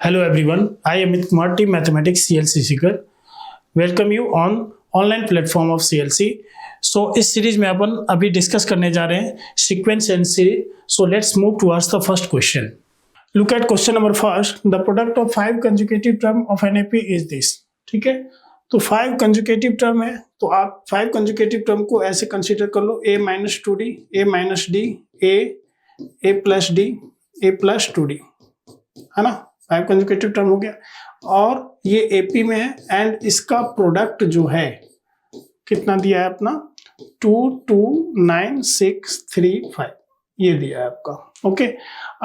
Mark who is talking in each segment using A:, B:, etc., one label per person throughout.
A: Hello everyone, I am Amit Kumar, Team Mathematics CLC Seeker. Welcome you on online platform of CLC. सो इस series में अपन अभी discuss करने जा रहे हैं sequence and series. So let's move towards the first question. Look at question number first. The product of 5 conjugative term of NAP is this. ठीक है, तो 5 कंजुकेटिव टर्म है, तो आप 5 कंजुकेटिव टर्म को ऐसे कंसीडर कर लो: a minus 2d, a minus d, a plus d, a plus 2d, है ना. 5 कंजुकेटिव टर्म हो गया और ये AP में है एंड इसका प्रोडक्ट जो है कितना दिया है अपना 2 2 9 6 3 5 ये दिया है आपका. ओके,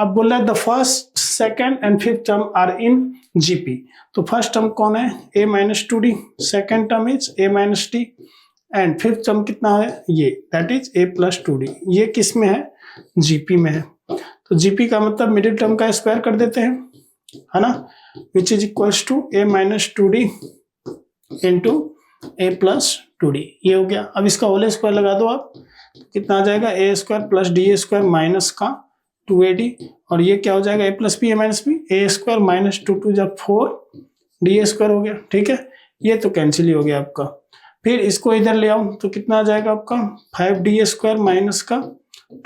A: अब बोल रहा है the first second and fifth term are in GP. तो फर्स्ट टर्म कौन है? a minus 2d, second term is a minus d and fifth term कितना है ये, that is a plus 2d. ये किस में है? GP में है. तो GP का मतलब मिडिल टर्म का स्क्वायर कर देते हैं, है ना, which is equals to a minus 2d into a plus 2d. ये हो गया. अब इसका होल स्क्वायर लगा दो आप, कितना आ जाएगा? a square plus d square minus का 2ad और ये क्या हो जाएगा? a plus b, a minus b, a square minus 2 2 जब 4 डी स्क्वायर हो गया. ठीक है, ये तो कैंसिल ही हो गया आपका. फिर इसको इधर ले आओ तो कितना आ जाएगा आपका? 5d स्क्वायर माइनस का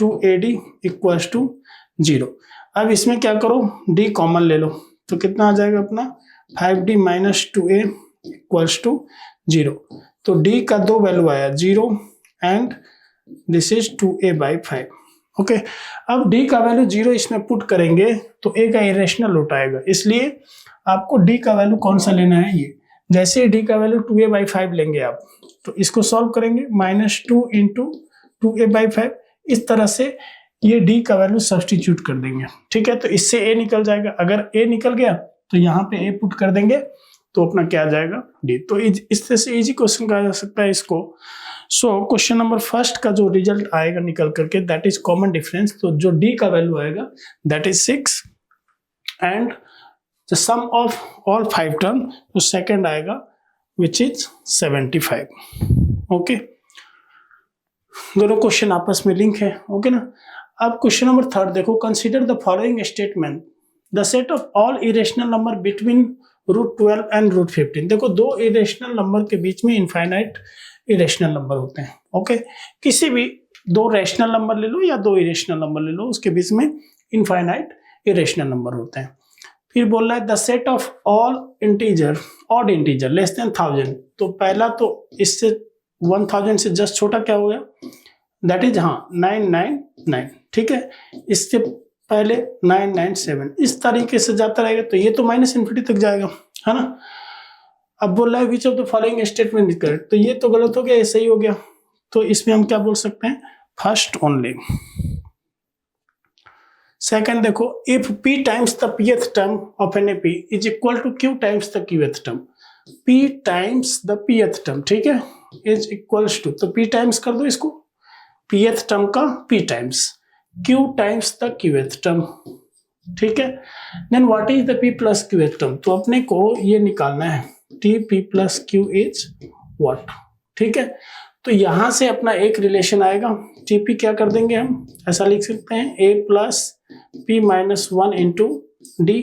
A: 2ad इक्वल्स टू 0. अब इसमें क्या करो, d कॉमन ले लो तो कितना आ जाएगा अपना? 5d minus 2a equals to 0. तो d का दो वैल्यू आया 0 and this is 2a by 5. Okay, अब d का वैल्यू 0 इसमें पुट करेंगे तो a का इरेशनल रूट आएगा, इसलिए आपको d का वैल्यू कौन सा लेना है? ये. जैसे d का वैल्यू 2a बाई 5 लेंगे आप तो इसको सॉल्व करेंगे, माइनस 2 इंटू 2a बाई 5. इस तरह से ये d का वैल्यू सब्स्टिट्यूट कर देंगे. ठीक है, तो इससे a निकल जाएगा. अगर a निकल गया तो यहाँ पे a पुट कर देंगे तो अपना क्या आ जाएगा? d. तो इस तरह से इजी क्वेश्चन कहा जा सकता है इसको. सो क्वेश्चन नंबर फर्स्ट का जो रिजल्ट आएगा निकल करके, दैट इज कॉमन डिफरेंस. तो जो d का वैल्यू आएगा that is 6 and the sum of all 5 term, तो सेकेंड आएगा विच इज 75. ओके, दोनों क्वेश्चन आपस में लिंक है. ओके ना. अब क्वेश्चन नंबर थर्ड देखो. Consider the following statement: the set of all irrational number between √12 and √15. देखो, दो इरेशनल नंबर के बीच में इनफाइनाइट इरेशनल नंबर होते हैं. ओके, किसी भी दो रैशनल नंबर ले लो या दो इरेशनल नंबर ले लो, उसके बीच में इनफाइनाइट इरेशनल नंबर होते हैं. फिर बोल रहा है the set of all integer odd integer less than 1000. तो पहला तो इससे 1000 से जस्ट छोटा क्या हो गया? That is 999. ठीक है, इससे पहले 997. इस तरीके से जाता रहेगा तो ये तो माइनस इन्फिनिटी तक जाएगा, है ना. अब बोल रहा है विच of the following statement is correct. तो ये तो गलत हो गया, ये सही हो गया. तो इसमें हम क्या बोल सकते हैं? First only. सेकंड देखो, if p times the pth term of NAP is equal to q times the qth term. p times the pth term, ठीक है, इज इक्वल्स टू, तो p टाइम्स कर दो इसको, pth टर्म का p times q times the qth term. ठीक है, then what is the p plus qth term. तो अपने को ये निकालना है tp plus q is what. ठीक है, तो यहां से अपना एक रिलेशन आएगा. tp क्या कर देंगे हम, ऐसा लिख सकते हैं a plus p minus 1 into D.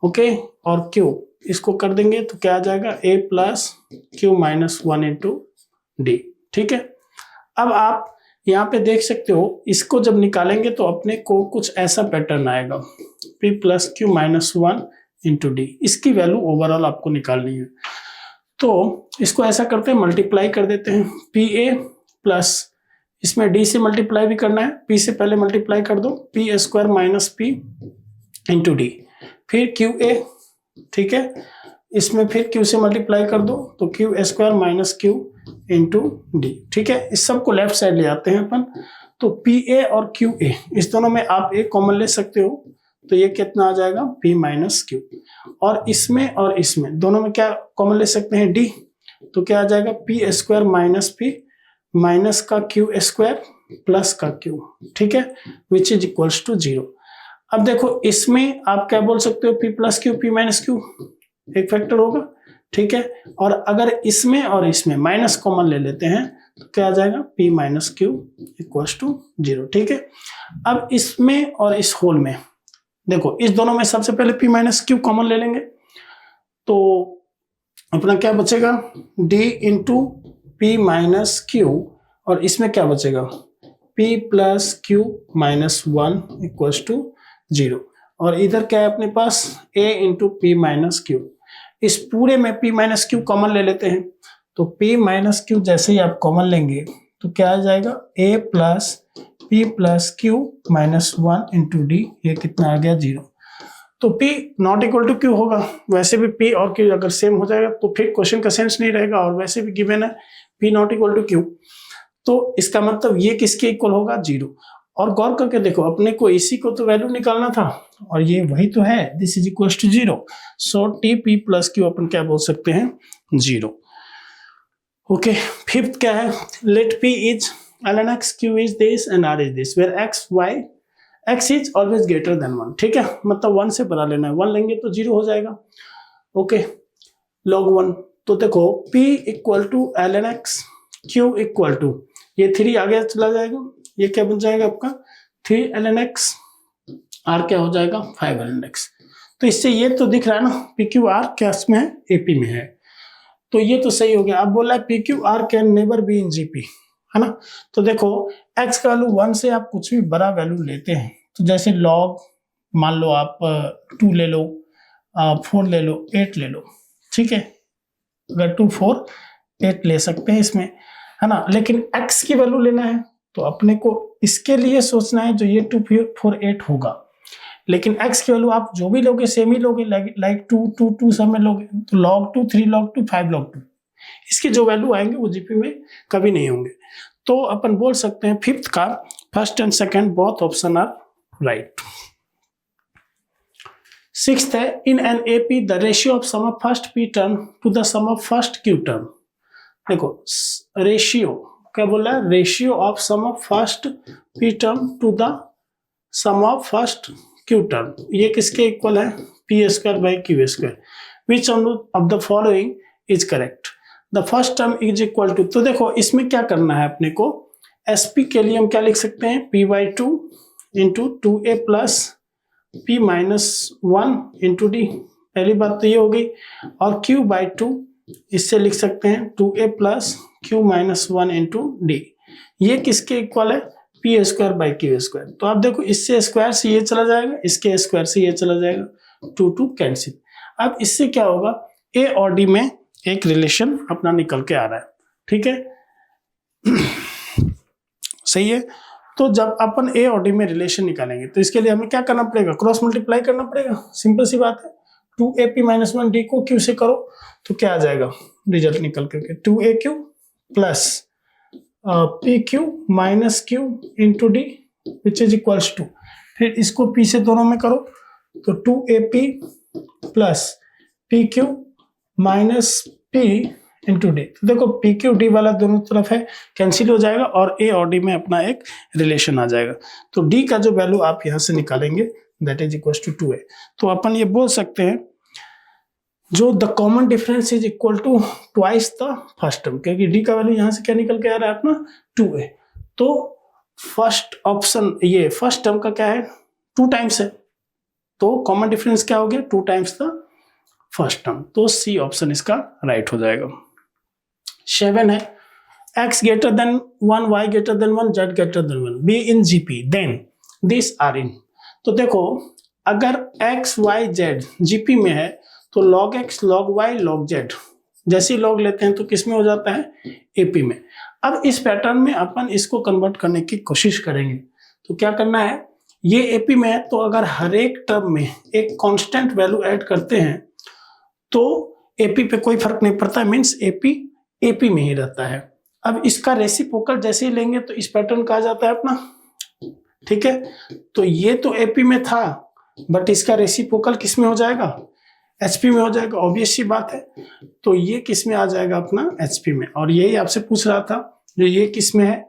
A: Okay, और q इसको कर देंगे तो क्या आ जाएगा? a plus q minus 1 into D. ठीक है, अब आप यहाँ पे देख सकते हो, इसको जब निकालेंगे तो अपने को कुछ ऐसा पैटर्न आएगा, p plus q minus 1 into D. इसकी वैल्यू ओवरऑल आपको निकालनी है. तो इसको ऐसा करते हैं, मल्टीप्लाई कर देते हैं. pa प्लस इसमें d से मल्टीप्लाई भी करना है, p से पहले मल्टीप्लाई कर दो, p square minus p into D. फिर qa, ठीक है, इसमें फिर q से मल्टीप्लाई कर दो तो q square minus q into D. ठीक है, इस सब को लेफ्ट साइड ले आते हैं अपन. तो pa और qa इस दोनों में आप एक कॉमन ले सकते हो, तो ये कितना आ जाएगा? p minus q. और इसमें दोनों में क्या कॉमन ले सकते हैं? d. तो क्या आ जाएगा? p square minus p minus का q स्क्वायर प्लस का q. ठीक है, विच इज इक्वल्स टू 0. अब देखो, इसमें आप क्या बोल सकते हो? p plus q, p minus q एक फैक्टर होगा. ठीक है, और अगर इसमें और इसमें माइनस कॉमन ले लेते हैं तो क्या आ जाएगा? p minus q equals to 0. ठीक है, अब इसमें और इस होल में देखो इस दोनों में सबसे पहले p माइनस क्यू कॉमन ले लेंगे, तो अपना क्या बचेगा d into p minus q, और इसमें क्या बचेगा p plus q minus 1 equals to 0, और इधर क्या है अपने पास a into p minus q. इस पूरे में p माइनस क्यू कॉमन ले लेते हैं, तो p माइनस क्यू जैसे ही आप कॉमन लेंगे तो क्या आ जाएगा a plus p plus q minus 1 into d, ये कितना आ गया 0। तो p not equal to q होगा, वैसे भी p और q अगर सेम हो जाएगा तो फिर क्वेश्चन का सेंस नहीं रहेगा, और वैसे भी गिवन है p not equal to q, तो इसका मतलब ये किसके इक्वल होगा 0। और गौर करके देखो अपने को इसी को तो वैल्यू निकालना था, और ये वही तो है, this is equal to 0, so T P plus Q अपन क्या बोल सकते हैं 0। ओके, फिफ्थ क्या है, let p is ln x, q is this and r is this, where x is always greater than 1। ठीक है, मतलब 1 से बड़ा लेना है, 1 लेंगे तो 0 हो जाएगा। ओके, log 1, तो देखो p equal to ln x, q equal to, ये 3 आगे चला जाएगा, ये क्या बन जाएगा आपका 3 ln x, r क्या हो जाएगा 5 ln x। तो इससे ये तो दिख रहा है ना पी क्यू आर क्या में है एपी में है, तो ये तो सही हो गया। अब बोला है P Q R can never be in GP, है ना। तो देखो x का वैल्यू 1 से आप कुछ भी बड़ा वैल्यू लेते हैं, तो जैसे log मान लो आप 2 ले लो, 4 ले लो, 8 ले लो, ठीक है, अगर 2 4 8 ले सकते हैं इसमें, है ना। लेकिन x की वैल्यू लेना है तो अपने को इसके लिए सोचना है जो ये 2 4 8 होगा, लेकिन x की वैल्यू आप जो भी लोगे सेम ही लोगे, लाइक 2 2 2 सब में लोगे, तो log 2 3 log 2 5 log 2, इसके जो वैल्यू आएंगे वो जीपी में कभी नहीं होंगे। तो अपन बोल सकते हैं फिफ्थ का first and second both option are right. Sixth है, in an AP the ratio of sum of first P term to the sum of first Q term. देखो रेशियो क्या बोल रहा है, ratio of sum of first P term to the sum of first Q term, ये किसके equal है P square by Q square, which of the following is correct, the first term is equal to. तो देखो इसमें क्या करना है अपने को, एसपी के लिए हम क्या लिख सकते हैं P by two into 2a plus P minus 1 into D, पहली बात तो ये हो गई, और q बाई 2 इससे लिख सकते हैं 2a plus q minus 1 into d, ये किसके इक्वल है P square by Q square. तो आप देखो इससे स्क्वायर से ये चला जाएगा, इसके स्क्वायर से ये चला जाएगा, 2 2 कैंसिल। अब इससे क्या होगा ए और डी में एक रिलेशन अपना निकल के आ रहा है, ठीक है सही है। तो जब अपन ए और डी में रिलेशन निकालेंगे तो इसके लिए हमें क्या करना पड़ेगा, क्रॉस मल्टीप्लाई करना पड़ेगा, सिंपल सी बात है। 2AP माइनस 1 डी को क्यू से करो तो क्या आ जाएगा रिजल्ट निकल करके 2AQ plus p q minus q into d which is equals to, फिर इसको पी से दोनों में करो तो 2AP plus p q minus p into d. तो देखो पी क्यू डी वाला दोनों तरफ है कैंसिल हो जाएगा, और ए और डी में अपना एक रिलेशन आ जाएगा। तो डी का जो वैल्यू आप यहाँ से निकालेंगे that is equal to 2a। तो अपन ये बोल सकते हैं जो the common difference is equal to twice the first term, क्योंकि डी का वैल्यू यहाँ से क्या निकल के आ रहा है अपना 2a। तो फर्स्ट ऑप्शन ये फर्स्ट टर्म का क्या है 2 टाइम्स है, तो कॉमन डिफरेंस क्या हो गया 2 टाइम्स द फर्स्ट टर्म, तो सी ऑप्शन इसका राइट हो जाएगा। 7 है, x greater than 1, y greater than 1, z greater than 1, be in GP then this are in. तो देखो अगर x y z जीपी में है तो log x log y log z, जैसे log लेते हैं तो किस में हो जाता है एपी में। अब इस पैटर्न में अपन इसको कन्वर्ट करने की कोशिश करेंगे, तो क्या करना है, ये एपी में है तो अगर हर एक टर्म में एक कांस्टेंट वैल्यू ऐड करते हैं तो एपी पे कोई फर्क नहीं पड़ता, मींस एपी में ही रहता है। अब इसका रेसिप्रोकल जैसे ही लेंगे तो इस पैटर्न का आ जाता है अपना, ठीक है। तो ये तो एपी में था बट इसका रेसिप्रोकल किस में हो जाएगा एचपी में हो जाएगा, ऑब्वियस सी बात है। तो ये किस में आ जाएगा अपना एचपी में, और यही आपसे पूछ रहा था जो ये किस में है,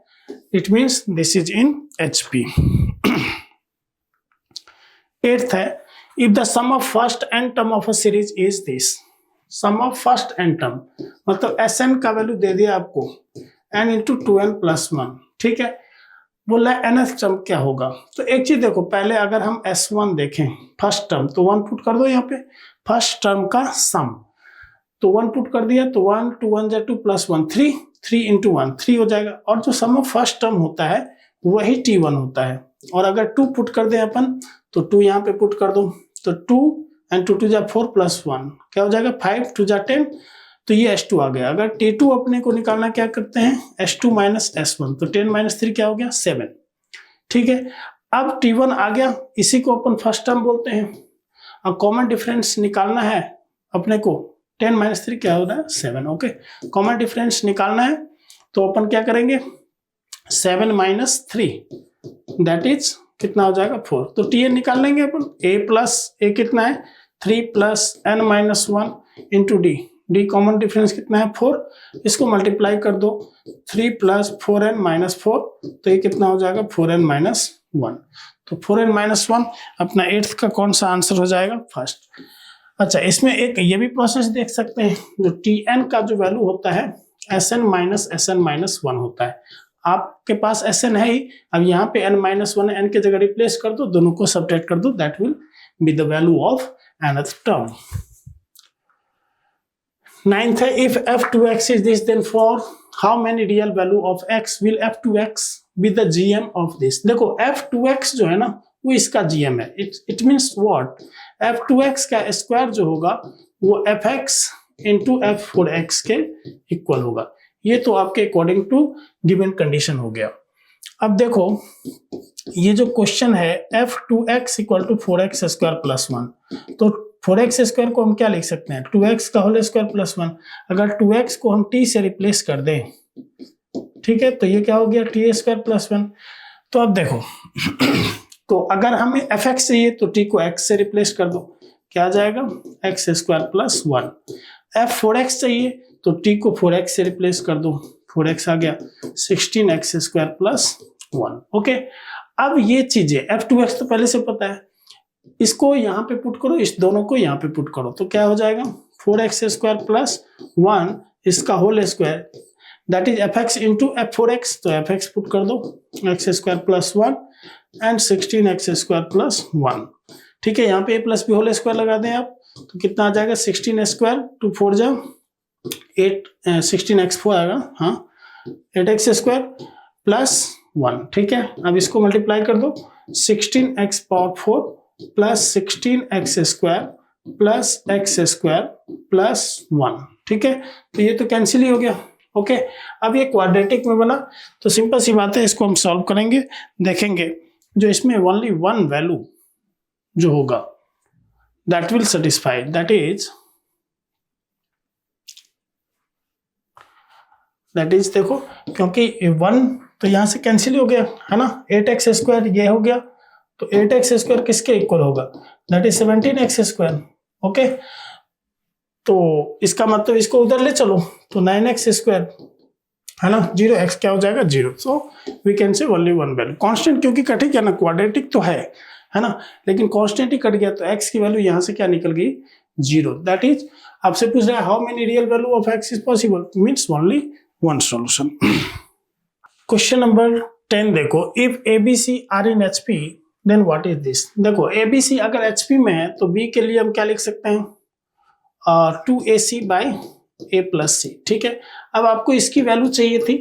A: it means this is in HP. 8th है, if the sum of first n term of a series is this, sum of first n term मतलब एस एन का वैल्यू दे दिया आपको n इंटू 2n प्लस 1, ठीक है। बोला nth term क्या होगा। तो एक चीज देखो, पहले अगर हम S1 देखें फर्स्ट टर्म, तो 1 पुट कर दो यहाँ पे, फर्स्ट टर्म का सम, तो 1 पुट कर दिया, तो 1 2 1 जा 2 प्लस 1 3, 3 इंटू 1 3 हो जाएगा। और जो सम ऑफ फर्स्ट टर्म होता है वही T1 होता है। और अगर 2 पुट कर दें अपन, तो 2 यहाँ पे पुट कर दो, तो 2 एंड 2 2 जा 4 प्लस 1 क्या हो जाएगा 5 2 जा 10, तो ये S2 आ गया। अगर T2 अपने को निकालना क्या करते हैं S2 माइनस S1, तो 10 माइनस 3 क्या हो गया 7। ठीक है, अब T1 आ गया, इसी को अपन फर्स्ट टर्म बोलते हैं। अब कॉमन डिफरेंस निकालना है अपने को, 10 माइनस 3 क्या हो रहा है 7। ओके, कॉमन डिफरेंस निकालना है तो अपन क्या करेंगे 7 माइनस 3 दैट इज कितना हो जाएगा 4। तो Tn निकाल लेंगे अपन, a प्लस a कितना है 3 plus n minus 1 into D, D common difference कितना है 4, इसको मल्टीप्लाई कर दो 3 प्लस 4n माइनस 4, तो ये कितना हो जाएगा 4n माइनस 1। तो 4n माइनस 1 अपना 8th का कौन सा आंसर हो जाएगा फर्स्ट। अच्छा, इसमें एक ये भी प्रोसेस देख सकते हैं, जो Tn का जो वैल्यू होता है Sn माइनस Sn माइनस 1 होता है। आपके पास Sn है ही, अब यहाँ पे n माइनस 1 n के जगह रिप्लेस कर दो, दोनों को सब्ट्रैक्ट कर दो, that will be the value of nth term. 9th है, if f2x is this, then for how many real value of x will f2x be the gm of this। देखो f2x जो है ना वो इसका gm है। it means what, f2x का square जो होगा वो fx इंटू f4x के इक्वल होगा। ये तो आपके अकॉर्डिंग टू गिवन कंडीशन हो गया। अब देखो ये जो क्वेश्चन है f2x equal to 4x square plus 1, तो 4x स्क्वायर को हम क्या लिख सकते हैं 2x का होल स्क्वायर प्लस 1। अगर 2x को हम t से रिप्लेस कर दें, ठीक है, तो ये क्या हो गया t स्क्वायर प्लस 1। तो अब देखो तो अगर हमें fx चाहिए तो t को x से रिप्लेस कर दो, क्या आ जाएगा x स्क्वायर प्लस 1। f4x चाहिए तो t को 4x से रिप्लेस कर दो, 4x आ गया 16x स्क्वायर प्लस 1। ओके, अब ये चीजें f2x तो पहले से पता है, इसको यहाँ पे पुट करो, इस दोनों को यहाँ पे पुट करो, तो क्या हो जाएगा 4x स्क्वायर प्लस 1 इसका whole square that is fx into f4x, तो fx पुट कर दो x square plus 1 and 16x square plus 1। ठीक है, यहाँ पे a plus b whole square लगा दें आप, तो कितना आ जाएगा 16 स्क्वायर 2 4 जा 8 16x4 आएगा, हाँ 8x स्क्वायर प्लस 1। ठीक है, अब इसको मल्टीप्लाई कर दो 16x power 4 plus 16x square plus x square plus 1। ठीक है, तो ये तो कैंसिल ही हो गया। ओके, अब ये क्वाड्रेटिक में बना, तो सिंपल सी बात है, इसको हम सॉल्व करेंगे, देखेंगे जो इसमें ओनली वन वैल्यू जो होगा that will satisfy, that is देखो, क्योंकि 1 तो यहां से कैंसिल हो गया है ना, 8x स्क्वायर ये हो गया, तो 8x स्क्वायर किसके इक्वल होगा that is 17x square. Okay, तो इसका मतलब इसको उधर ले चलो, तो 9x स्क्वायर है ना, 0x क्या हो जाएगा 0। So we can say only one value constant, क्योंकि कटे क्या ना क्वाड्रेटिक तो है ना, लेकिन कांस्टेंट ही कट गया, तो x की वैल्यू यहां से क्या निकल गई 0। दैट इज आपसे पूछ रहा है how many real value of x is possible, means only one solution. Question number 10 देखो, if ABC are in HP then what is this. देखो ABC अगर HP में है तो B के लिए हम क्या लिख सकते हैं 2AC by A plus C। ठीक है, अब आपको इसकी वैल्यू चाहिए थी,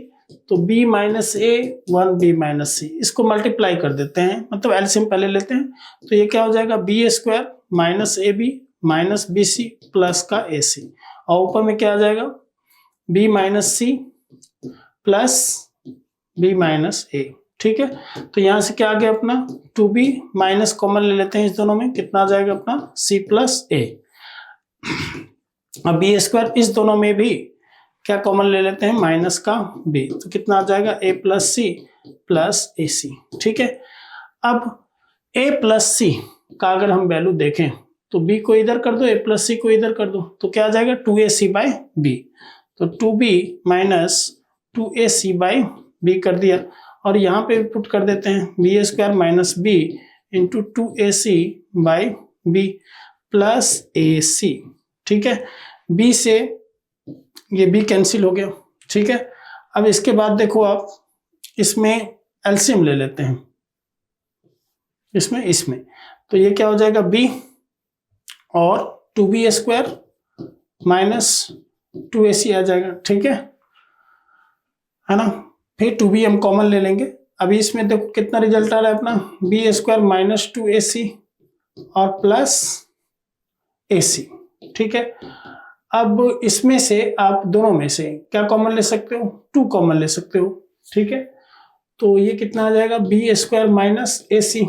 A: तो B minus A 1B minus C, इसको मल्टीप्लाई कर देते हैं, मतलब एलसीएम पहले लेते हैं, तो ये क्या हो जाएगा B square minus AB minus BC plus का AC, और ऊपर में क्या आ जाएगा B minus C plus B minus A। ठीक है, तो यहां से क्या आ गया अपना 2B माइनस कॉमन ले लेते हैं इस दोनों में, कितना आ जाएगा अपना C प्लस A। अब B स्क्वायर इस दोनों में भी क्या कॉमन ले लेते हैं माइनस का B, तो कितना आ जाएगा A plus C plus AC। ठीक है, अब A प्लस C का अगर हम वैल्यू देखें तो B को इधर कर दो, A प्लस C को इधर कर दो, तो क्या आ जाएगा 2AC बाई B, तो 2B minus 2AC by B कर दिया, और यहाँ पे पुट कर देते हैं B square minus B into 2AC by B plus AC। ठीक है, B से ये B कैंसिल हो गया। ठीक है, अब इसके बाद देखो आप इसमें एलसीएम ले लेते हैं इसमें, तो ये क्या हो जाएगा b और 2b² माइनस 2ac आ जाएगा, ठीक है ना। फिर 2b हम कॉमन ले लेंगे। अभी इसमें देखो कितना रिजल्ट आ रहा है अपना, b² माइनस 2ac और प्लस ac, ठीक है। अब इसमें से आप दोनों में से क्या कॉमन ले सकते हो, 2 कॉमन ले सकते हो, ठीक है। तो ये कितना आ जाएगा, b² माइनस ac,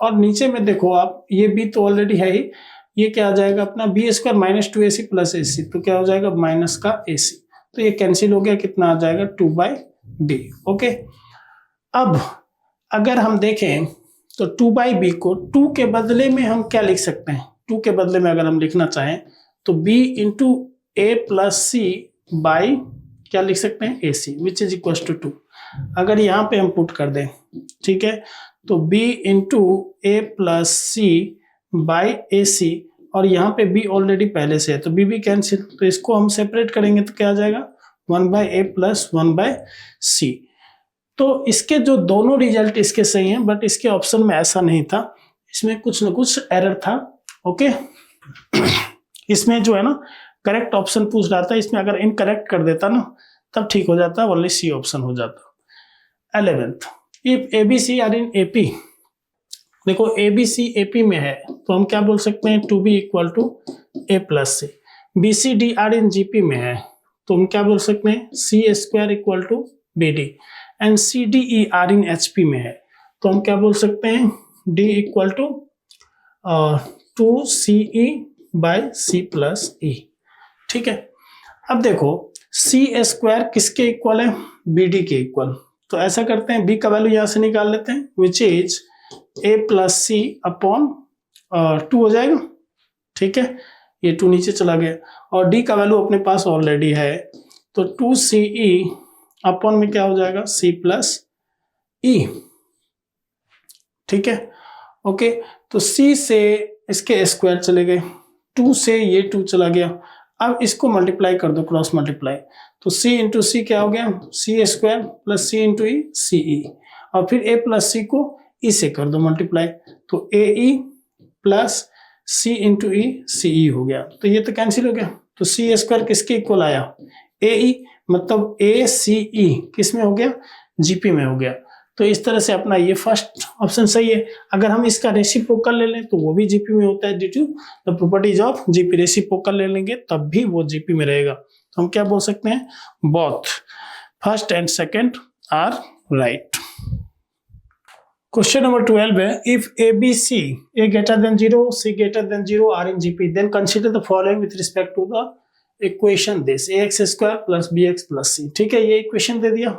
A: और नीचे में देखो आप, ये b तो ऑलरेडी है ही, ये क्या आ जाएगा अपना b² minus 2ac plus ac, तो क्या हो जाएगा माइनस का ac, तो ये कैंसिल हो गया, कितना आ जाएगा 2/b, ओके। अब अगर हम देखें तो 2/b को 2 के बदले में हम क्या लिख सकते हैं, 2 के बदले में अगर हम लिखना चाहें तो b into a plus c by क्या लिख सकते हैं ac, which is equal to 2। अगर यहाँ पे हम पुट कर दें, ठीक है, तो b into a plus c by ac, और यहाँ पे b ऑलरेडी पहले से है तो b भी कैंसिल, तो इसको हम सेपरेट करेंगे तो क्या आ जाएगा 1/a प्लस 1/c। तो इसके जो दोनों रिजल्ट इसके सही हैं, बट इसके ऑप्शन में ऐसा नहीं था, इसमें कुछ न कुछ एरर था, ओके। इसमें जो है ना करेक्ट ऑप्शन पूछ रहा था, इसमें अगर इनकरेक्ट कर देता ना तब ठीक हो जाता, ओनली सी ऑप्शन हो जाता। 11th, if ABC are in AP, देखो ABC AP में है तो हम क्या बोल सकते हैं 2B equal to A plus C। BCD are in GP में है तो हम क्या बोल सकते हैं C² equal to BD, and CDE are in HP में है तो हम क्या बोल सकते हैं D equal to 2CE by C plus E, ठीक है। अब देखो C² किसके इक्वल है, BD के इक्वल, तो ऐसा करते हैं B का वैल्यू यहां से निकाल लेते हैं, which is A plus C upon 2 हो जाएगा, ठीक है, ये 2 नीचे चला गया, और D का वैल्यू अपने पास ऑलरेडी है तो 2CE अपॉन में क्या हो जाएगा C प्लस E, ठीक है, ओके। तो C से इसके स्क्वायर चले गए, 2 से ये 2 चला गया, अब इसको मल्टीप्लाई कर दो, क्रॉस मल्टीप्लाई, तो C इंटू सी क्या हो गया C² प्लस C इंटू ई CE, और फिर A प्लस C को E से कर दो मल्टीप्लाई, तो AE प्लस C इंटू ई CE हो गया, तो ये तो कैंसिल हो गया, तो C² किसके इक्वल आया AE, मतलब ACE किस में हो गया GP में हो गया। तो इस तरह से अपना ये फर्स्ट ऑप्शन सही है। अगर हम इसका रेसिप्रोकल ले लें तो वो भी जीपी में होता है, due to the properties of GP. Reciprocal ले लेंगे तब भी वो जीपी में रहेगा, तो हम क्या बोल सकते हैं both first and second are right. Question number 12 है, if ABC A greater than 0 C greater than 0 are in GP then consider the following with respect to the equation this ax² plus bx plus c, ठीक है, ये equation दे दिया,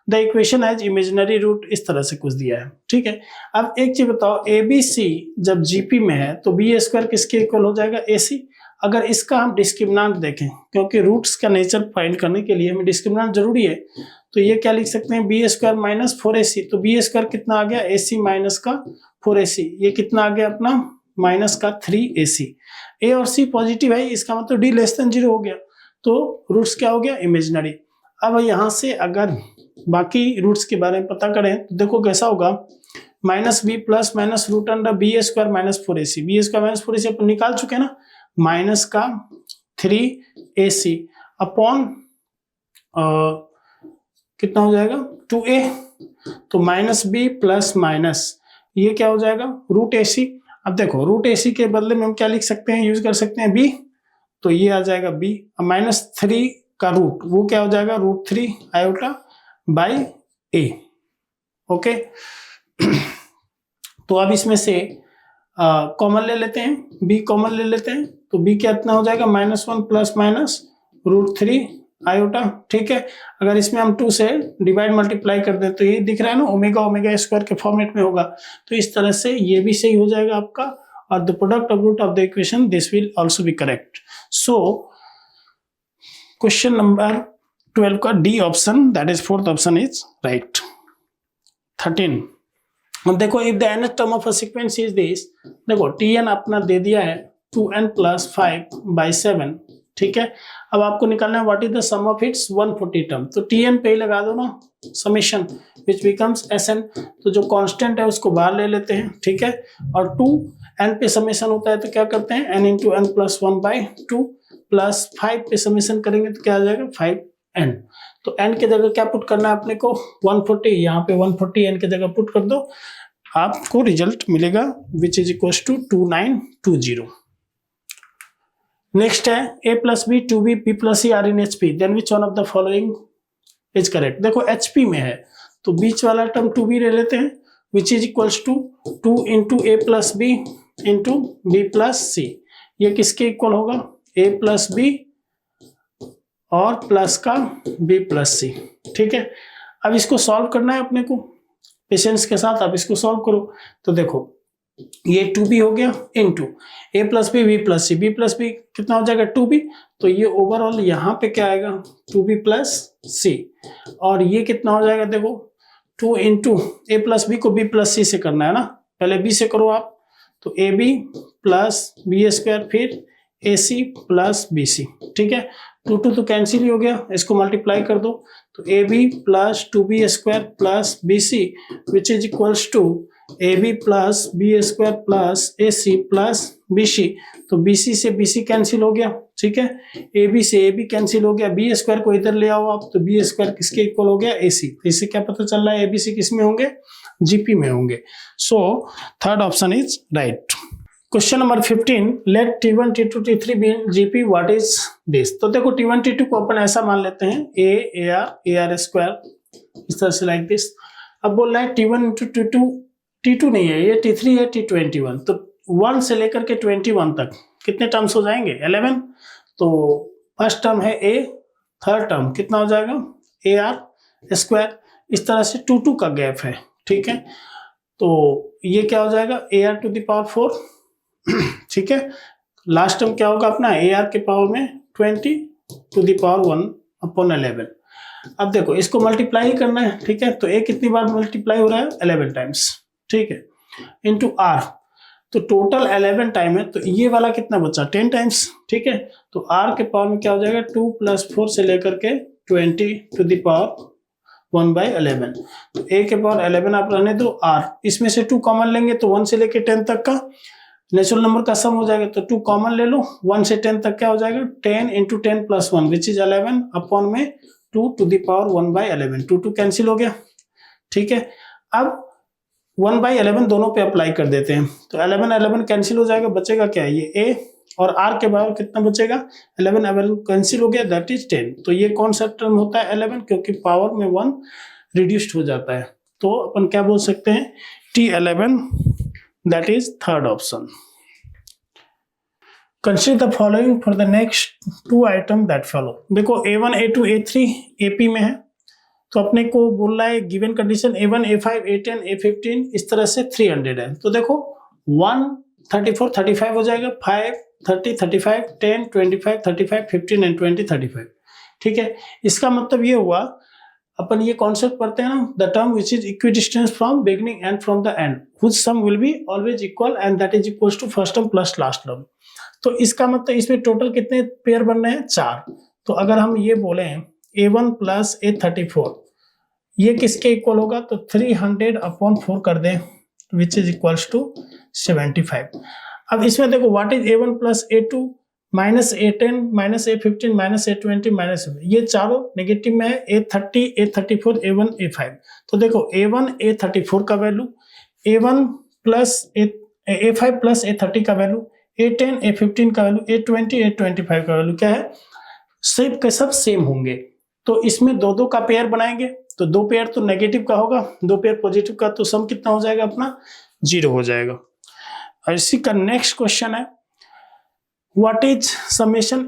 A: the equation has imaginary root, इस तरह से कुछ दिया है, ठीक है। अब एक चीज बताओ, ABC जब GP में है तो B² किसके इक्वल हो जाएगा AC। अगर इसका हम डिस्क्रिमिनेंट देखें, क्योंकि रूट्स का नेचर फाइंड करने के लिए हमें डिस्क्रिमिनेंट जरूरी है, तो ये क्या लिख सकते हैं B² माइनस 4AC, तो B² कितना आ गया AC माइनस का 4AC, ये कितना आ गया अपना माइनस का 3AC। A और C पॉजिटिव है, इसका मतलब D लेस देन 0 हो गया, तो रूट्स क्या हो गया इमेजिनरी। अब यहाँ से अगर बाकी रूट्स के बारे में पता करें तो देखो कैसा होगा, minus b plus minus root under B² minus 4AC, B² minus 4AC अपन निकाल चुके हैं ना, माइनस का 3AC अपॉन कितना हो जाएगा 2A, तो माइनस बी प्लस माइनस ये क्या हो जाएगा रूट AC। अब देखो रूट AC के बदले में हम क्या लिख सकते हैं, यूज कर सकते हैं B, तो ये आ जाएगा B, माइनस 3 का रूट वो क्या हो जाएगा √3 आयोटा बाई A, ओके। तो अब इसमें से कॉमन ले लेते हैं, B कॉमन ले लेते हैं, तो B कितना हो जाएगा -1 प्लस माइनस √3 आयोटा, ठीक है। अगर इसमें हम 2 से डिवाइड मल्टीप्लाई कर दें तो ये दिख रहा है ना ओमेगा स्क्वायर के फॉर्मेट में होगा, तो इस तरह से ये भी सही हो जाएगा आपका, और the product of root of the equation this will also be correct. So question number 12 का d option that is fourth option is right. 13, अब देखो if the nth term of a sequence is this, देखो tn अपना दे दिया है 2n + 5/7, ठीक है। अब आपको निकालना है what is the sum of its 140 term, तो Tn पे ही लगा दो ना समेशन विच बिकम्स Sn, तो जो कांस्टेंट है उसको बाहर ले लेते हैं, ठीक है। और 2n पे समेशन होता है तो क्या करते हैं n into n plus 1/2 plus 5 पे समेशन करेंगे तो क्या आ जाएगा 5n। तो n के जगह क्या पुट करना है अपने को 140, यहाँ पे 140 n के जगह पुट कर दो, आपको रिजल्ट मिलेगा which is equal to 2920। Next है a plus b 2b p plus c are in HP, then which one of the following is correct. देखो HP में है तो बीच वाला टर्म 2b ले लेते हैं which is equals to 2 into A plus B into B plus C. ये किसके इक्वल होगा a प्लस बी और प्लस का b प्लस सी, ठीक है। अब इसको सॉल्व करना है अपने को, पेशेंस के साथ आप इसको सॉल्व करो। तो देखो ये 2b हो गया इंटू a plus b b plus c, b plus b कितना हो जाएगा 2b, तो ये ओवरऑल यहाँ पे क्या आएगा 2b प्लस सी, और ये कितना हो जाएगा देखो 2 इंटू ए प्लस बी को b प्लस सी से करना है ना, पहले b से करो आप, तो a b plus b square फिर ए सी प्लस बी सी, ठीक है। 2 तो कैंसिल ही हो गया, इसको मल्टीप्लाई कर दो, तो a b plus 2b square plus b c which is equals to a b plus b square plus a c plus b c, तो बी सी से बी सी कैंसिल हो गया, ठीक है। ए बी से ए बी कैंसिल हो गया, B square को इधर ले आओ आप, तो बी स्क्वायर किसके इक्वल हो गया ए सी, तो इससे क्या पता चल रहा है ए बी सी किस में होंगे जीपी में होंगे। So third option is right. Question number 15, let T1 T2 T3 be in GP, what is this. तो देखो T1 T2 को अपन ऐसा मान लेते हैं ए आर स्क्वायर, इस तरह से लाइक दिस। अब बोल रहा है T1 इंटू T2 नहीं है, ये T3 है T21, तो 1 से लेकर के 21 तक कितने टर्म्स हो जाएंगे 11। तो फर्स्ट टर्म है a, थर्ड टर्म कितना हो जाएगा ए आर स्क्वायर, इस तरह से 2 का गैप है, ठीक है। तो ये क्या हो जाएगा a r to the power 4, ठीक है। लास्ट टर्म क्या होगा अपना ए आर के पावर में 20 टू द पावर 1/11। अब देखो इसको मल्टीप्लाई ही करना है, ठीक है। तो a कितनी बार मल्टीप्लाई हो रहा है 11 टाइम्स, ठीक है, इनटू r, तो टोटल 11 टाइम है, तो ये वाला कितना बचा 10 टाइम्स, ठीक है। तो r के पावर में क्या हो जाएगा 2 + 4 से लेकर के 20 टू द पावर 1/11। तो a के पावर 11 आप रहने दो, r इसमें से 2 कॉमन लेंगे तो 1 से लेके 10 तक का नेचुरल नंबर का सम हो जाएगा, तो 2 कॉमन ले लो, 1 से 10 तक क्या हो जाएगा 10 इंटू 10 + 1 विच इज 11 अपॉन में 2 टू द पावर 1/11, 2 कैंसिल हो गया, ठीक है। अब 1/11 दोनों पे अप्लाई कर देते हैं, तो 11 कैंसिल हो जाएगा, बचेगा क्या ये a, और r के बराबर कितना बचेगा 11 कैंसिल हो गया, दैट इज 10। तो ये कौन सा टर्म होता है 11, क्योंकि पावर में 1 रिड्यूस्ड हो जाता है, तो अपन क्या बोल सकते हैं T11, that is third option. Consider the following for the next 2 item that follow. देखो A1 A2 A3 AP में है, तो अपने को बोल रहा है given condition A1 A5 A10 A15 इस तरह से 300 है, तो देखो 1 34 35 हो जाएगा, 5 30 35 10 25 35 15 एंड 20 35, ठीक है। इसका मतलब ये हुआ अपन ये कॉन्सेप्ट पढ़ते हैं ना, the term which is equidistance from beginning and from the end which sum will be always equal and that is equals to first term plus last term. तो इसका मतलब इसमें टोटल कितने पेयर बन रहे हैं 4। तो अगर हम ये बोले A1 प्लस A34 ये किसके इक्वल होगा, तो 300/4 कर दें विच इज इक्वल्स टू 75। अब इसमें देखो what is A1 plus A2 minus A10 minus A15 minus A20 minus, ये चारों नेगेटिव में है, A30 A34 A1 A5। तो देखो A1 A34 का value, A1 plus A5 plus A30 का वैल्यू, A10 A15 का वैल्यू, A20 A25 का वैल्यू क्या है, सब के सब सेम होंगे। तो इसमें 2 का पेयर बनाएंगे, तो 2 पेयर तो नेगेटिव का होगा, 2 पेयर पॉजिटिव का, तो सम कितना हो जाएगा अपना 0 हो जाएगा। और इसी का नेक्स्ट क्वेश्चन है what is summation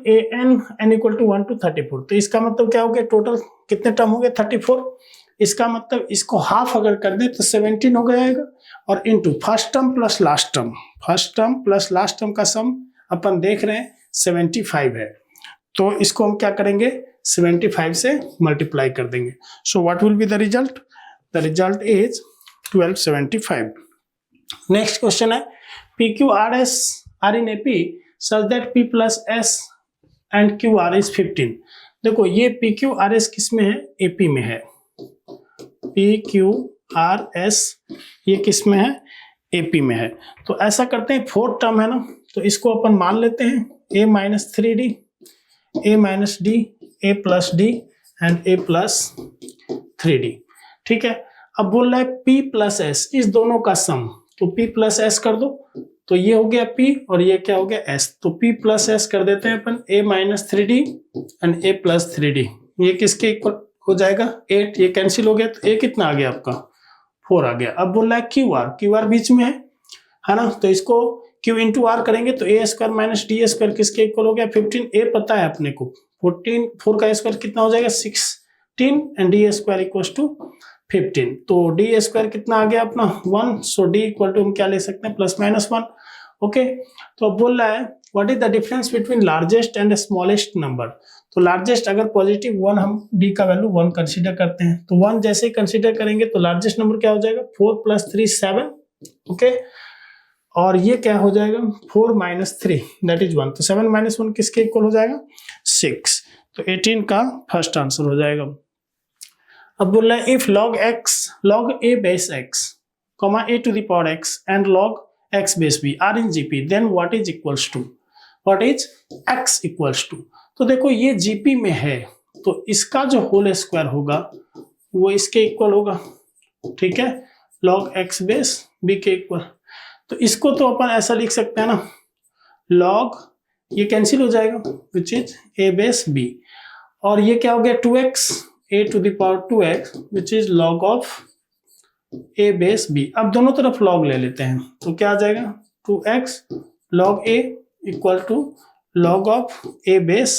A: n equal to 1 to 34। तो इसका मतलब क्या हो गया, टोटल कितने टर्म हो गए 34, इसका मतलब इसको हाफ अगर कर दे तो 17 हो जाएगा, और into first term plus last term, first term plus last term का सम अपन देख रहे हैं 75 है, तो इसको हम क्या करेंगे 75 से मल्टीप्लाई कर देंगे। So what will be the result is 1275। Next question है PQRS are in AP such that P plus S and Q R is 15। देखो ये पी क्यू आर एस किस में है, एपी में है। पी क्यू आर एस ये किस में है, एपी में है। तो ऐसा करते हैं, फोर्थ टर्म है ना, तो इसको अपन मान लेते हैं a minus 3d, a minus D, a plus D and a plus 3d। ठीक है, अब बोल रहा है p प्लस एस, इस दोनों का सम, तो p प्लस एस कर दो, तो ये हो गया p और ये क्या हो गया s, तो p प्लस एस कर देते हैं अपन, a minus 3d and a plus 3d। ये किसके इक्वल हो जाएगा, 8, ये कैंसिल हो गया, तो a कितना आ गया आपका, 4 आ गया। अब बोल रहा है क्यू आर बीच में है ना, तो इसको q इंटू आर करेंगे तो a square minus D square किसके इक्वल हो गया, 15। a पता है अपने को, 14, 4 का स्क्वायर कितना हो जाएगा, 16 and d square equal to 15। तो डी स्क्वायर कितना आ गया अपना 1, सो डी इक्वल टू हम क्या ले सकते हैं, प्लस माइनस 1। ओके, तो अब बोल रहा है what is the difference between largest and smallest number. तो लार्जेस्ट अगर पॉजिटिव 1, हम डी का वैल्यू 1 कंसीडर करते हैं, तो 1 जैसे ही कंसीडर करेंगे तो लार्जेस्ट नंबर क्या हो जाएगा, 4 प्लस 3 7। ओके, और ये क्या हो जाएगा, 4 माइनस 3 दैट इज 1, तो 7 माइनस 1 किसके इक्वल हो जाएगा, 6। तो 18 का फर्स्ट आंसर हो जाएगा। अब बोल रहा है if log x log a base x comma a to the power x and log x base b are in gp then what is x equals to। तो देखो ये gp में है, तो इसका जो होल स्क्वायर होगा वो इसके इक्वल होगा। ठीक है, log x base b के इक्वल। तो इसको तो अपन ऐसा लिख सकते हैं ना, log ये कैंसिल हो जाएगा which is a base b, और ये क्या हो गया 2x a to the power 2x which is log of a base b। अब दोनों तरफ log ले लेते हैं, तो क्या आ जाएगा 2x log a equal to log of a base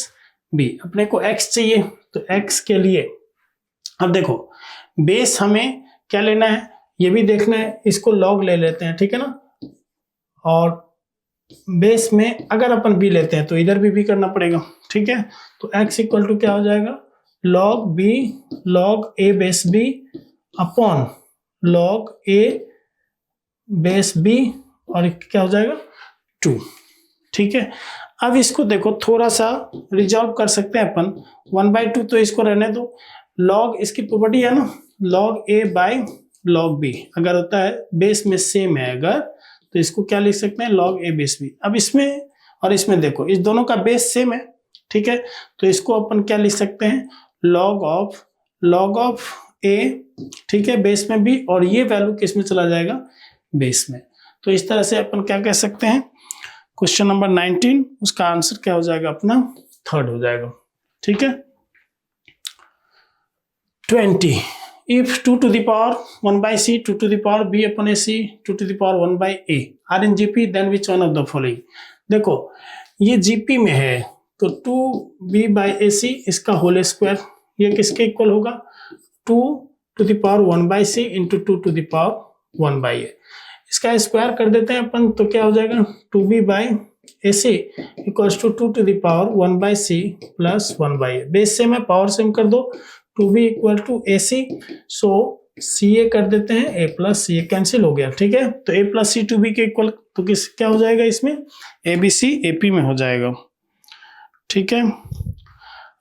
A: b। अपने को x चाहिए, तो x के लिए अब देखो बेस हमें क्या लेना है, ये भी देखना है, इसको log ले लेते हैं। ठीक है ना, और बेस में अगर अपन b लेते हैं तो इधर भी करना पड़ेगा। ठीक है, तो x इक्वल टू क्या हो जाएगा, log b log a base b upon log a base b, और क्या हो जाएगा 2। ठीक है, अब इसको देखो थोड़ा सा रिजॉल्व कर सकते हैं अपन, 1/2 तो इसको रहने दो, log इसकी प्रॉपर्टी है ना, log a by log b अगर होता है बेस में सेम है अगर, तो इसको क्या लिख सकते हैं, log a base b। अब इसमें और इसमें देखो इस दोनों का बेस सेम है। ठीक है, तो इसको अपन क्या लिख सकते हैं, log of a, ठीक है, बेस में भी, और ये वैल्यू किस में चला जाएगा, बेस में। तो इस तरह से अपन क्या कह सकते हैं, क्वेश्चन नंबर 19 उसका आंसर क्या हो जाएगा अपना, 3rd हो जाएगा। ठीक है, 20 if 2 to the power 1/c 2 to the power b upon a c 2 to the power 1/a are in gp then which one of the following। देखो ये gp में है, तो 2b/ac इसका होल स्क्वायर ये किसके इक्वल होगा, 2 to the power 1/c into 2 to the power 1/a। इसका स्क्वायर कर देते हैं अपन, तो क्या हो जाएगा 2b/ac equals to 2 to the power 1/c plus 1/a। Base same है, पावर सेम कर दो, 2b equal to ac, so ca कर देते हैं, a प्लस c कैंसिल हो गया। ठीक है, तो a प्लस c 2b के इक्वल, तो किस क्या हो जाएगा इसमें, abc ap में हो जाएगा। ठीक है,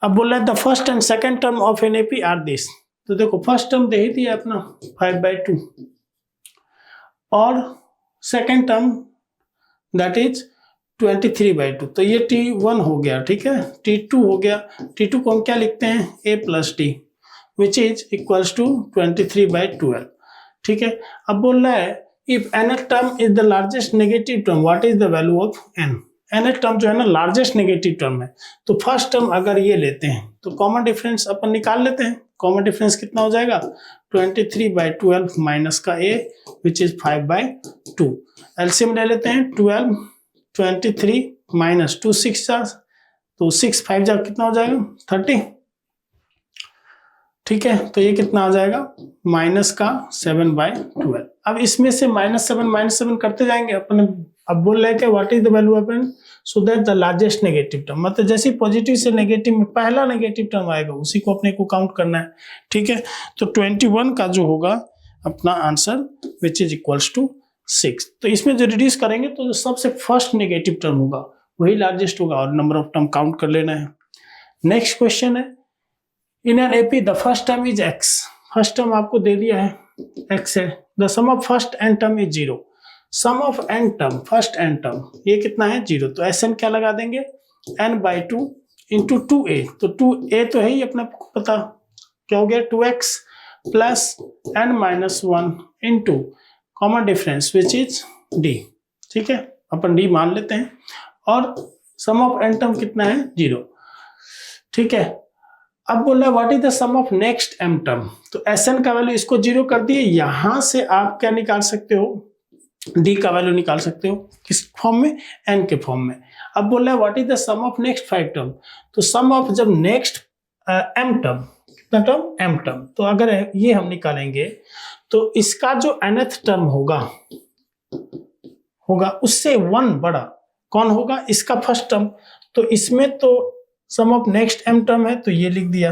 A: अब बोल रहा है the first and second term of an AP are this. तो देखो फर्स्ट टर्म दे ही थी अपना 5/2 और सेकंड टर्म दैट इज 23/2, तो ये t1 हो गया। ठीक है, t2 हो गया, t2 को हम क्या लिखते हैं, a plus t which is equals to 23/12। ठीक है, अब बोल रहा है if nth term is the largest negative term what is the value of n। nth term जो है ना लार्जेस्ट नेगेटिव टर्म है, तो फर्स्ट टर्म अगर ये लेते हैं तो कॉमन डिफरेंस अपन निकाल लेते हैं। कॉमन डिफरेंस कितना हो जाएगा, 23/12 माइनस का a विच इज 5/2। एलसीएम ले लेते हैं, 12 23 माइनस 2 6 जा, तो 6 5 जा कितना हो जाएगा 30। ठीक है, तो ये कितना आ जाएगा माइनस का 7/12। अब इसमें से -7 करते जाएंगे अपन। अब बोल रहे हैं कि what is the value of n so that the largest negative term, मतलब जैसे पॉजिटिव से नेगेटिव में पहला नेगेटिव टर्म आएगा उसी को अपने को काउंट करना है। ठीक है, तो 21 का जो होगा अपना answer which is equals to 6। तो इसमें जो रिड्यूस करेंगे तो जो सबसे फर्स्ट नेगेटिव टर्म होगा वही लार्जेस्ट होगा और नंबर ऑफ टर्म काउंट कर लेना है। नेक्स्ट क्वेश्चन है, in an AP the first term is x, first term आपको दे दिया है एक्स है, the sum of first n term is 0, sum of n term first n term ये कितना है 0, तो एस एन क्या लगा देंगे n/2 इंटू 2a, तो 2a तो है ही अपने को पता, क्या हो गया 2x plus n-1 into common difference which is d, ठीक है अपन d मान लेते हैं, और सम ऑफ n टर्म कितना है 0, ठीक है। अब बोल रहा है what is the sum of next m term, तो Sn का वैल्यू इसको 0 कर दिए, यहां से आप क्या निकाल सकते हो d का वैल्यू निकाल सकते हो, किस फॉर्म में n के फॉर्म में। अब बोल रहा है what is the sum of next 5 term, तो सम ऑफ जब नेक्स्ट m टर्म, कितना टर्म m टर्म, तो अगर ये हम निकालेंगे तो इसका जो nth टर्म होगा उससे 1 बड़ा कौन होगा, इसका फर्स्ट टर्म, तो इसमें तो sum of next m term है तो ये लिख दिया।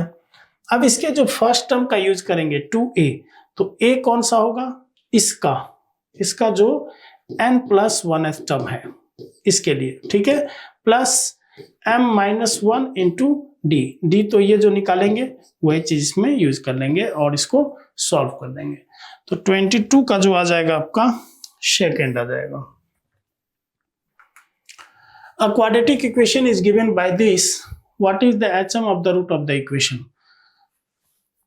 A: अब इसके जो फर्स्ट टर्म का यूज करेंगे 2a, तो a कौन सा होगा, इसका जो n+1th टर्म है इसके लिए, ठीक है, प्लस m-1 इंटू d, तो ये जो निकालेंगे वही चीज इसमें यूज कर लेंगे और इसको सॉल्व कर देंगे, तो 22 का जो आ जाएगा आपका सेकेंड आ जाएगा। A quadratic equation is given by this, what is the HM of the root of the equation,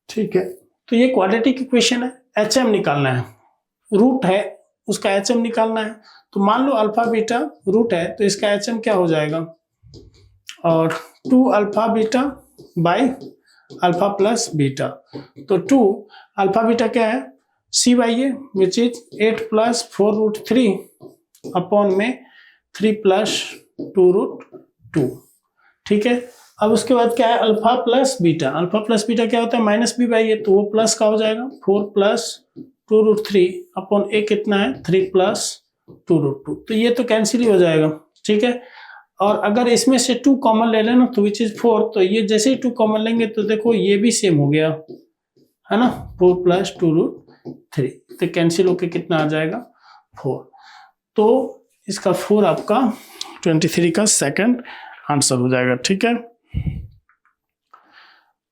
A: ठीक है, तो ये क्वाड्रेटिक इक्वेशन है, HM निकालना है, रूट है उसका HM निकालना है, तो मान लो अल्फा बीटा रूट है तो इसका HM क्या हो जाएगा, और 2 alpha beta by alpha plus beta, तो 2 अल्फा बीटा क्या है c/a विच इज 8 + 4√3 अपॉन में 3 + 2√2, ठीक है। अब उसके बाद क्या है अल्फा प्लस बीटा क्या होता है -b/a, तो वो प्लस का हो जाएगा 4 + 2√3 अपॉन a कितना है 3 + 2√2, तो ये तो कैंसिल ही हो जाएगा, ठीक है। और अगर इसमें से 2 कॉमन ले लेना तो विच इज 4, तो ये जैसे ही 2 कॉमन लेंगे तो देखो ये भी सेम हो गया है ना, 4 + 2√3, तो कैंसिल होके कितना आ जाएगा 4, तो इसका 4 आपका 23 का सेकंड आंसर हो जाएगा, ठीक है।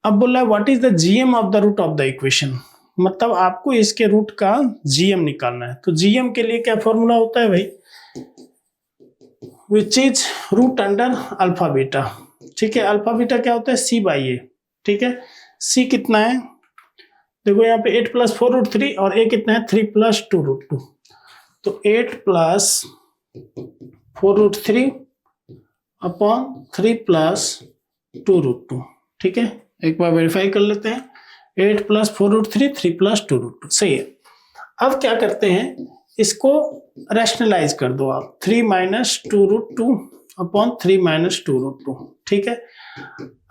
A: अब बोल रहा है what is the GM of the root of the equation, मतलब आपको इसके रूट का GM निकालना है, तो GM के लिए क्या फॉर्मूला होता है भाई, which is root under alpha beta, ठीक है, अल्फा बीटा क्या होता है c/a, ठीक है, c कितना है देखो यहाँ पे 8 + 4√3 और a कितना है 3 + 2√2, तो 8 + 4√3 अपॉन 3 + 2√2, ठीक है, एक बार वेरीफाई कर लेते हैं, 8 + 4√3 3 + 2√2 सही है। अब क्या करते हैं इसको रैशनलाइज कर दो आप, 3 - 2√2 अपॉन 3 - 2√2, ठीक है।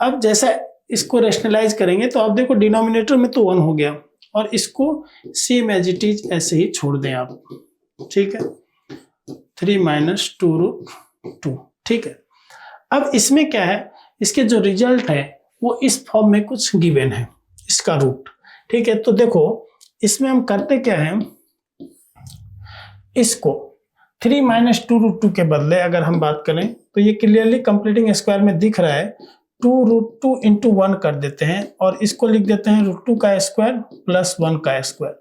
A: अब जैसा इसको रैशनलाइज करेंगे तो आप देखो डिनोमिनेटर में तो 1 हो गया और इसको सेम एज इट इज ऐसे ही छोड़ दें आप, ठीक है, 3 - 2√2, ठीक है। अब इसमें क्या है इसके जो रिजल्ट है वो इस फॉर्म में कुछ गिवन है इसका रूट, ठीक है, तो देखो इसमें हम करते क्या है, इसको 3 - 2√2 के बदले अगर हम बात करें तो ये क्लियरली कंप्लीटिंग स्क्वायर में दिख रहा है, 2√2 × 1 कर देते हैं और इसको लिख देते हैं √2 का स्क्वायर प्लस 1 का स्क्वायर,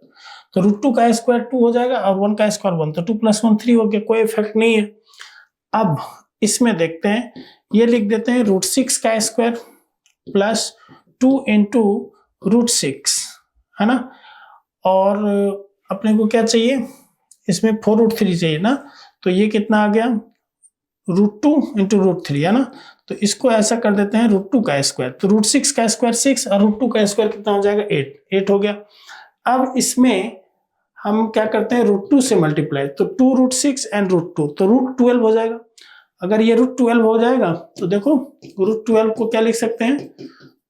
A: तो √2 का स्क्वायर 2 हो जाएगा और 1 का स्क्वायर 1, तो 2 + 1 3 हो गया, कोई इफेक्ट नहीं है। अब इसमें देखते हैं, ये लिख देते हैं √6 का स्क्वायर प्लस 2 × √6 है ना, और अपने को क्या चाहिए इसमें 4√3 चाहिए ना, तो ये कितना आ गया √2 × √3 है ना, तो इसको ऐसा कर देते हैं √2 का स्क्वायर, तो √6 का स्क्वायर 6 और √2 का स्क्वायर कितना हो जाएगा 8 हो गया। अब इसमें हम क्या करते हैं √2 से मल्टीप्लाई, तो 2 √6 एंड √2, तो √12 हो जाएगा। अगर ये √12 हो जाएगा तो देखो √12 को क्या लिख सकते हैं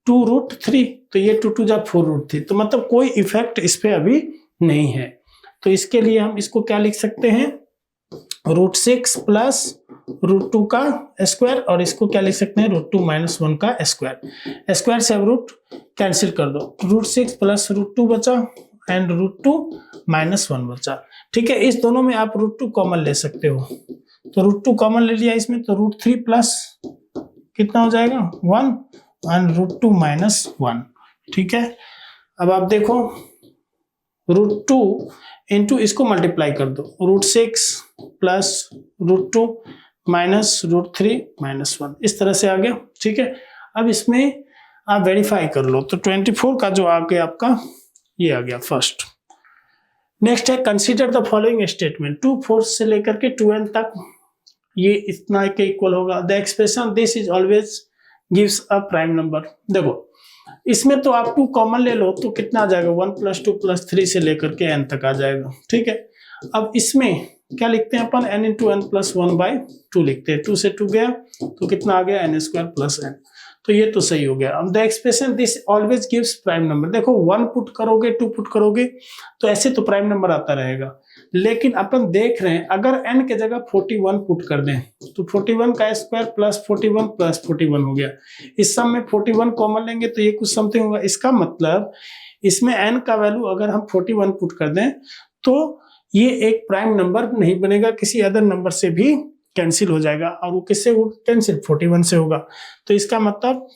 A: 2 √3, तो ये 2 × 2 = 4√3, तो मतलब कोई इफेक्ट इस पे अभी नहीं है, तो इसके लिए हम इसको क्या लिख सकते हैं √6 प्लस √2 का स्क्वायर, और इसको क्या लिख सकते हैं √2 - 1 का स्क्वायर, स्क्वायर से अब रूट कैंसिल कर दो, √6 प्लस √2 बचा एंड √2 - 1 बचा, ठीक है। इस दोनों में आप √2 कॉमन ले सकते हो, तो √2 कॉमन ले लिया इसमें, तो √3 प्लस कितना हो जाएगा 1 एंड √2 माइनस 1। ठीक है, अब आप देखो √2 इंटू इसको मल्टीप्लाई कर दो, √6 प्लस √2 माइनस √3 माइनस 1, इस तरह से आ गया। ठीक है, अब इसमें आप वेरीफाई कर लो, तो 24 का जो आ गया आपका ये आ गया फर्स्ट। नेक्स्ट है कंसीडर द फॉलोइंग स्टेटमेंट, 2 4 से लेकर के 2n तक ये इतना के इक्वल होगा। The expression this is always gives a prime number. देखो इसमें तो आप 2 कॉमन ले लो तो कितना आ जाएगा 1 + 2 + 3 से लेकर के n तक आ जाएगा। ठीक है, अब इसमें क्या लिखते हैं अपन n × n + 1/2 लिखते हैं, 2 से 2 गया तो कितना आ गया n² + n, तो ये तो सही हो गया। अब the expression this always gives prime number, देखो 1 पुट करोगे 2 पुट करोगे तो ऐसे तो प्राइम नंबर आता रहेगा, लेकिन अपन देख रहे हैं अगर n के जगह 41 पुट कर दें तो 41 का स्क्वायर प्लस 41 प्लस 41 हो गया। इस सम में 41 कॉमन लेंगे तो ये कुछ समथिंग होगा। इसका मतलब इसमें n का वैल्यू अगर हम 41 पुट कर दें तो ये एक प्राइम नंबर नहीं बनेगा, किसी अदर नंबर से भी कैंसिल हो जाएगा, और वो किससे कैंसिल 41 से होगा। तो इसका मतलब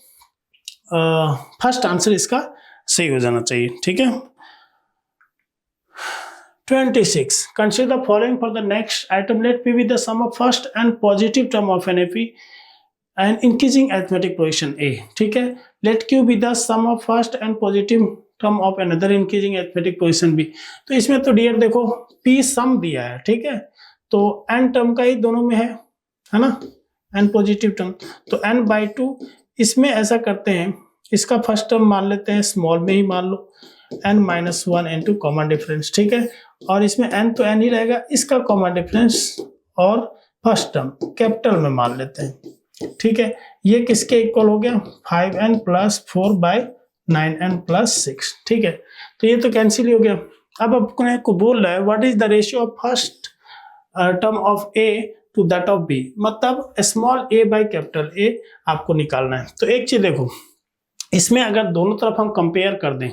A: फर्स्ट आंसर इसका सही हो जाना चाहिए। ठीक है, 26 consider the following for the next item, let p be the sum of first and positive term of NAP and increasing arithmetic position A। ठीक है, let q be the sum of first and positive term of another increasing arithmetic position B। तो इसमें तो dear देखो p सम दिया है, ठीक है, तो n टर्म का ही दोनों में है ना, n पॉजिटिव टर्म, तो n/2। इसमें ऐसा करते हैं, इसका फर्स्ट टर्म मान लेते हैं, स्मॉल में ही मान लो n-1 इनटू कॉमन डिफरेंस। ठीक है, और इसमें n तो n ही रहेगा, इसका कॉमन डिफरेंस और फर्स्ट टर्म कैपिटल में मान लेते हैं। ठीक है, ये किसके इक्वल हो गया 5n + 4/9n + 6। ठीक है, तो ये तो कैंसिल हो गया। अब अपने को बोल रहा है what is the ratio of first term of A to that of B, मतलब small a by capital A आपको निकालना है। तो एक चीज देखो, इसमें अगर दोनों तरफ हम कंपेयर कर दें,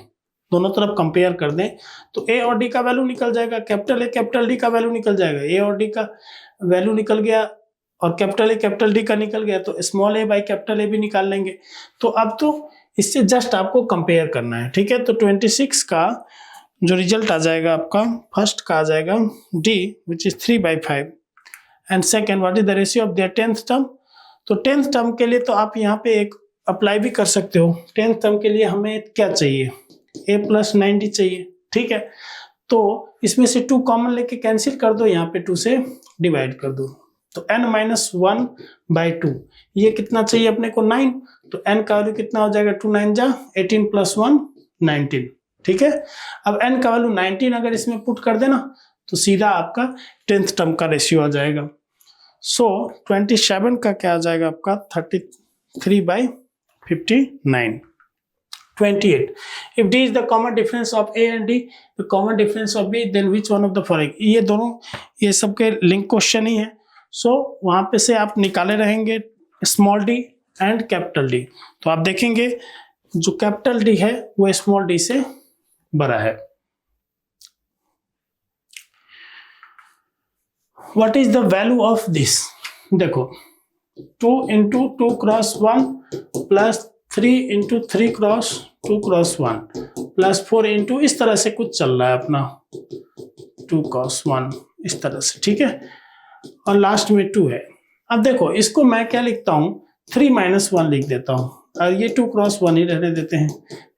A: दोनों तरफ कंपेयर कर दें तो A और D का वैल्यू निकल जाएगा, कैपिटल A कैपिटल D का वैल्यू निकल जाएगा, A और D का वैल्यू निकल गया और कैपिटल A कैपिटल D का निकल गया, तो small a by capital A भी निकाल लेंगे। तो अब तो इससे जस्ट आपको कंपेयर करना है। ठीक है, तो 26 का जो रिजल्ट आ जाएगा आपका, फर्स्ट का आ जाएगा D which is 3/5 and second what is the ratio of their 10th term. तो 10th टर्म के लिए तो आप यहाँ पे एक अप्लाई भी कर सकते हो। 10th टर्म के लिए हमें क्या चाहिए, a + 90 चाहिए। ठीक है, तो इसमें से 2 कॉमन लेके कैंसिल कर दो, यहाँ पे 2 से डिवाइड कर दो, तो n-1/2 ये कितना चाहिए अपने को 9, तो n का वैल्यू कितना हो जाएगा 2 9 जा 18 + 1 19। ठीक है, अब n का वैल्यू 19 अगर इसमें पुट कर देना तो सीधा आपका 10th टर्म का रेशियो आ जाएगा। सो 27 का क्या आ जाएगा आपका 33/59। 28 if D is the common difference of A and D, the common difference of B, then which one of the following। ये दोनों ये सबके लिंक क्वेश्चन ही है। सो वहां पे से आप निकाले रहेंगे small d and capital D, तो आप देखेंगे जो कैपिटल D है वो स्मॉल d से बड़ा है। What is the value of this, देखो 2 × 2 × 1 प्लस 3 × 3 × 2 × 1 प्लस 4 × इस तरह से कुछ चल रहा है अपना 2 × 1 इस तरह से। ठीक है, और लास्ट में 2 है। अब देखो इसको मैं क्या लिखता हूँ 3 - 1 लिख देता हूँ, और ये 2 × 1 ही रहने देते हैं,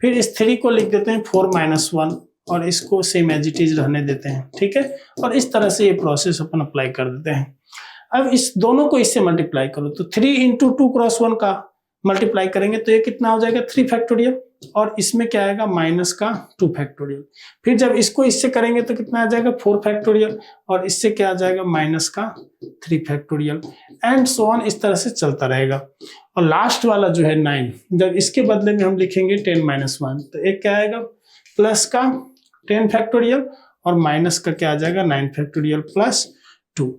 A: फिर इस 3 को लिख देते हैं 4 - 1 और इसको सेम एज इट इज रहने देते हैं। ठीक है, और इस तरह से ये प्रोसेस अपन अप्लाई कर देते हैं। अब इस दोनों को इससे मल्टीप्लाई करो, तो 3 × 2 × 1 का मल्टीप्लाई करेंगे तो ये कितना हो जाएगा 3 फैक्टोरियल, और इसमें क्या आएगा -2 फैक्टोरियल। फिर जब इसको इससे करेंगे तो कितना आ जाएगा 4 फैक्टोरियल, और इससे क्या आ जाएगा -3 फैक्टोरियल, एंड सो ऑन, इस तरह से चलता रहेगा। और लास्ट वाला जो है 9, जब इसके बदले में हम लिखेंगे 10 - 1, तो एक क्या आएगा प्लस का 10 फैक्टोरियल और माइनस का क्या आ जाएगा 9 फैक्टोरियल + 2।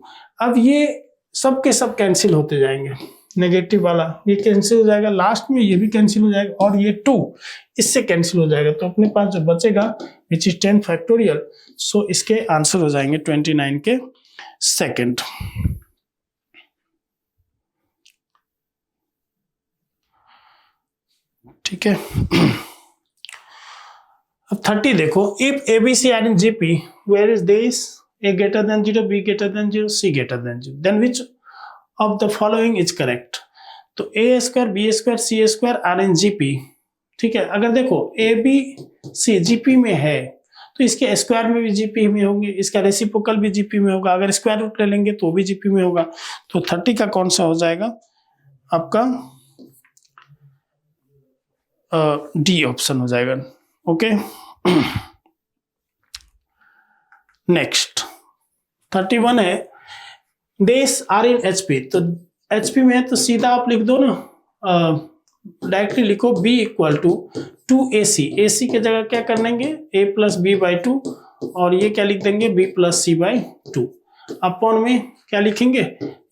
A: अब ये सब के सब कैंसिल होते जाएंगे, नेगेटिव वाला ये कैंसिल हो जाएगा, लास्ट में ये भी कैंसिल हो जाएगा, और ये 2 इससे कैंसिल हो जाएगा, तो अपने पास जो बचेगा विच इज 10 फैक्टोरियल। सो इसके आंसर हो जाएंगे 29 के सेकंड। ठीक है। अब 30 देखो, if A B C are in GP where is this A greater than 0, B greater than 0, C greater than 0, then which of the following is correct. तो A square B square C square are in GP, ठीक है। अगर देखो ए B सी GP में है तो इसके square में भी जीपी में होंगे, इसका रेसिप्रोकल भी जीपी में होगा, अगर स्क्वायर रूट ले लेंगे तो भी जीपी में होगा। तो 30 का कौन सा हो जाएगा आपका, डी ऑप्शन हो जाएगा। ओके, नेक्स्ट 31 है, देश आर इन एचपी। तो एचपी में है तो सीधा आप लिख दो ना, डायरेक्टली लिखो b equal to 2ac। ac के जगह क्या कर लेंगे a प्लस बी बाई 2, और ये क्या लिख देंगे b plus c by 2। Upon में क्या लिखेंगे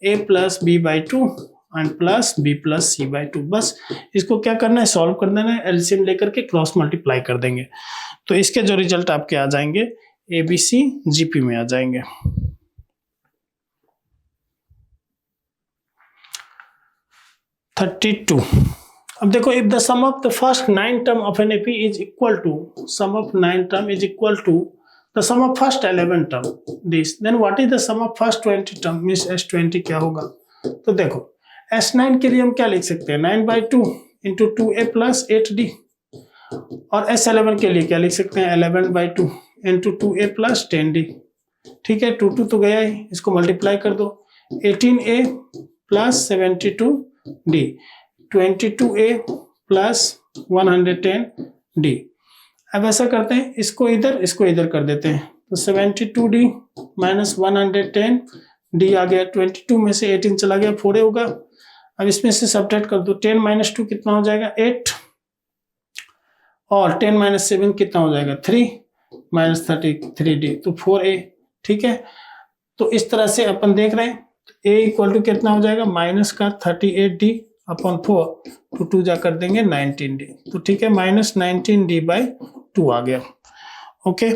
A: a plus b by 2 and plus b plus c by 2। बस इसको क्या करना है, सॉल्व कर देना है, एलसीएम लेकर के क्रॉस मल्टीप्लाई कर देंगे। तो इसके जो रिजल्ट आपके आ जाएंगे ए बी सी जीपी में आ जाएंगे। (32) अब देखो, if the sum of the first 9 term of an AP is equal to sum of 9 term is equal to the sum of first 11 term this, then what is the sum of first 20 term, means S20 क्या होगा। तो देखो S9 के लिए हम क्या लिख सकते हैं, 9/2 इंटू 2a प्लस 8d, और S11 के लिए क्या लिख सकते हैं, 11/2 इंटू 2a प्लस 10d। ठीक है, 2 तो गया ही, इसको मल्टीप्लाई कर दो, 18a plus 72d, 22a plus 110d। अब ऐसा करते हैं, इसको इधर कर देते हैं, तो 72d माइनस 110d आ गया, 22 में से 18 चला गया, 4a होगा। अब इसमें से सब्ट्रैक्ट कर दो, 10 माइनस 2 कितना हो जाएगा 8, और 10 माइनस 7 कितना हो जाएगा 3 माइनस 33d, तो 4a। ठीक है, तो इस तरह से अपन देख रहे हैं, a इक्वल टू कितना हो जाएगा माइनस का 38d अपॉन 4, तो 2 जा कर देंगे 19d। तो ठीक है, माइनस 19d/2 आ गया। ओके,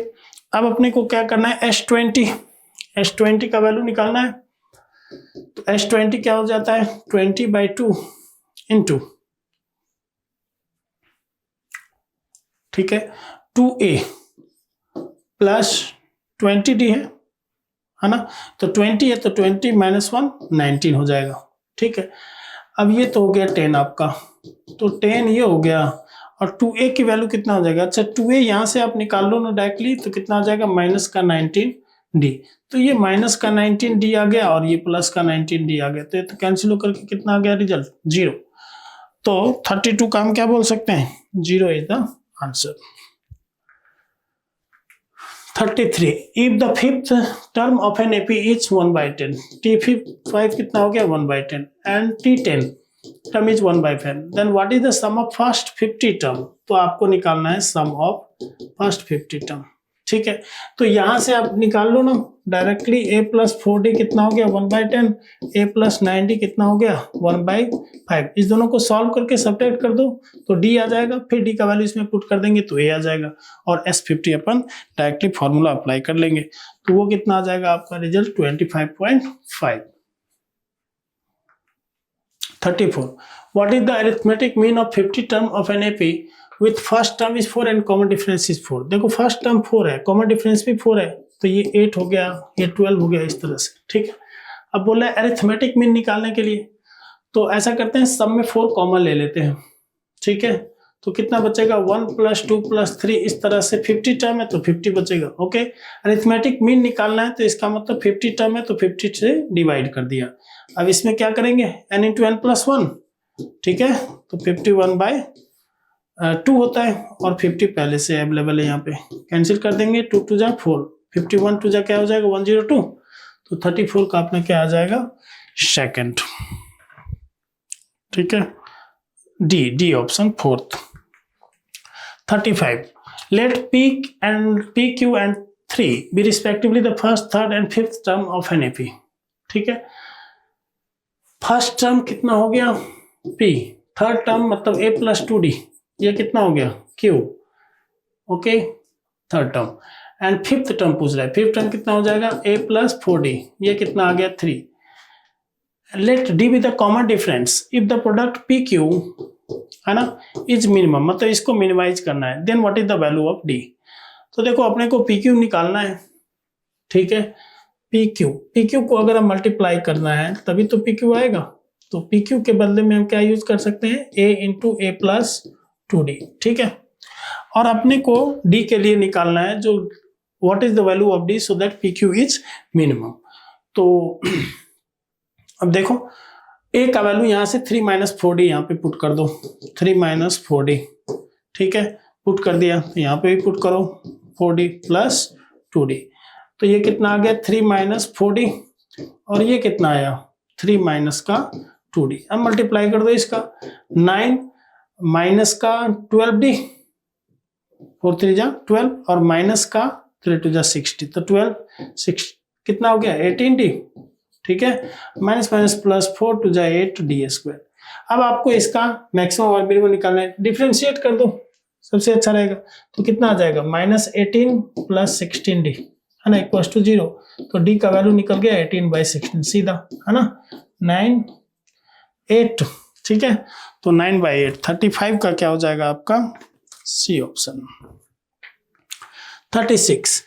A: अब अपने को क्या करना है, S20 का वैल्यू निकालना है। तो S20 क्या हो जाता है, 20/2 इंटू, ठीक है, 2a प्लस 20d है ना। तो 20 है तो 20 माइनस 1 19 हो जाएगा। ठीक है, अब ये तो हो गया 10 आपका, तो 10 ये हो गया, और 2a की वैल्यू कितना हो जाएगा, अच्छा 2a यहाँ से आप निकाल लो ना डायरेक्टली, तो कितना आ जाएगा माइनस का 19d। तो ये माइनस का 19d आ गया और ये प्लस का 19d आ गया, तो ये तो कैंसिल होकर के कितना आ गया रिजल्ट 0। तो 32 का हम क्या बोल सकते हैं, 0 is the answer. 33, if the fifth term of an AP is 1/10, T5 कितना हो गया 1/10 and T10 term is 1/5, then what is the sum of first 50 term. तो आपको निकालना है सम ऑफ फर्स्ट 50 टर्म। ठीक है, तो यहां से आप निकाल लो ना डायरेक्टली, a प्लस 4d कितना हो गया 1/10, a प्लस 9d कितना हो गया 1/5। इस दोनों को सॉल्व करके सब्ट्रैक्ट कर दो तो d आ जाएगा, फिर d का वैल्यू इसमें पुट कर देंगे तो a आ जाएगा, और S50 अपन डायरेक्टली फॉर्मूला अप्लाई कर लेंगे, तो वो कितना आ जाएगा आपका result 25.5। 34, what is the arithmetic mean of 50 term of an AP with first term is 4 and common difference is 4। देखो फर्स्ट टर्म 4 है, कॉमन डिफरेंस भी 4 है, तो ये 8 हो गया, ये 12 हो गया, इस तरह से। ठीक है, अब बोला है अरिथमेटिक मीन निकालने के लिए, तो ऐसा करते हैं सब में 4 कॉमन ले लेते हैं। ठीक है, तो कितना बचेगा 1 प्लस 2 प्लस 3, इस तरह से 50 टर्म है तो 50 बचेगा। ओके, अरिथमेटिक मीन निकालना है तो इसका मतलब 50 टर्म है तो 50 से डिवाइड कर दिया। अब इसमें क्या करेंगे n इंटू एन प्लस 1, ठीक है, तो 51/2 होता है, और 50 पहले से अवेलेबल है, यहाँ पे कैंसिल कर देंगे, 2 2 जा 4, 51 2 जा क्या हो जाएगा 102, तो 34 का अपना क्या आ जाएगा सेकंड। ठीक है, D option fourth. 35, let PQ and 3 be respectively the first, third and fifth term of an AP। ठीक है, फर्स्ट टर्म कितना हो गया P, थर्ड टर्म मतलब a प्लस 2d, ये कितना हो गया Q। Okay, third term, and fifth term पूछ रहा है, फिफ्थ टर्म कितना हो जाएगा a प्लस 4d, ये कितना आ गया 3। Let d be the common difference if the product PQ है ना, इज मिनिमम, मतलब इसको मिनिमाइज करना है। Then what is the value of d. तो देखो अपने को पी क्यू निकालना है, ठीक है। पी क्यू को अगर हम मल्टीप्लाई करना है तभी तो पी क्यू आएगा। तो पी क्यू के बदले में हम क्या यूज कर सकते हैं, ए इंटू ए प्लस 2d, ठीक है। और अपने को डी के लिए निकालना है जो what is the value of D so that P Q is minimum. तो अब देखो ए का वैल्यू यहाँ से 3 - 4d यहाँ पे पुट कर दो, 3 - 4d, ठीक है, पुट कर दिया। यहाँ पे भी पुट करो 4d प्लस 2d, तो ये कितना आ गया 3 - 4d, और ये कितना आया 3 माइनस का 2d। अब मल्टीप्लाई कर दो इसका, 9 माइनस का 12d, 4 3 जा 12, और माइनस का 3 2 जा 60, तो 12 6 कितना हो गया 18d, ठीक है। माइनस माइनस प्लस 4 2 जा 8d²। अब आपको इसका मैक्सिमम और मिनिमम निकालना है, डिफरेंशिएट कर दो सबसे अच्छा रहेगा। तो कितना आ जाएगा -18 प्लस 16d, है ना, इक्वल्स टू 0। तो d का वैल्यू निकल गया 18/16 सीधा, है ना, 9 8, ठीक है। तो 9/8 35 का क्या हो जाएगा आपका C option. 36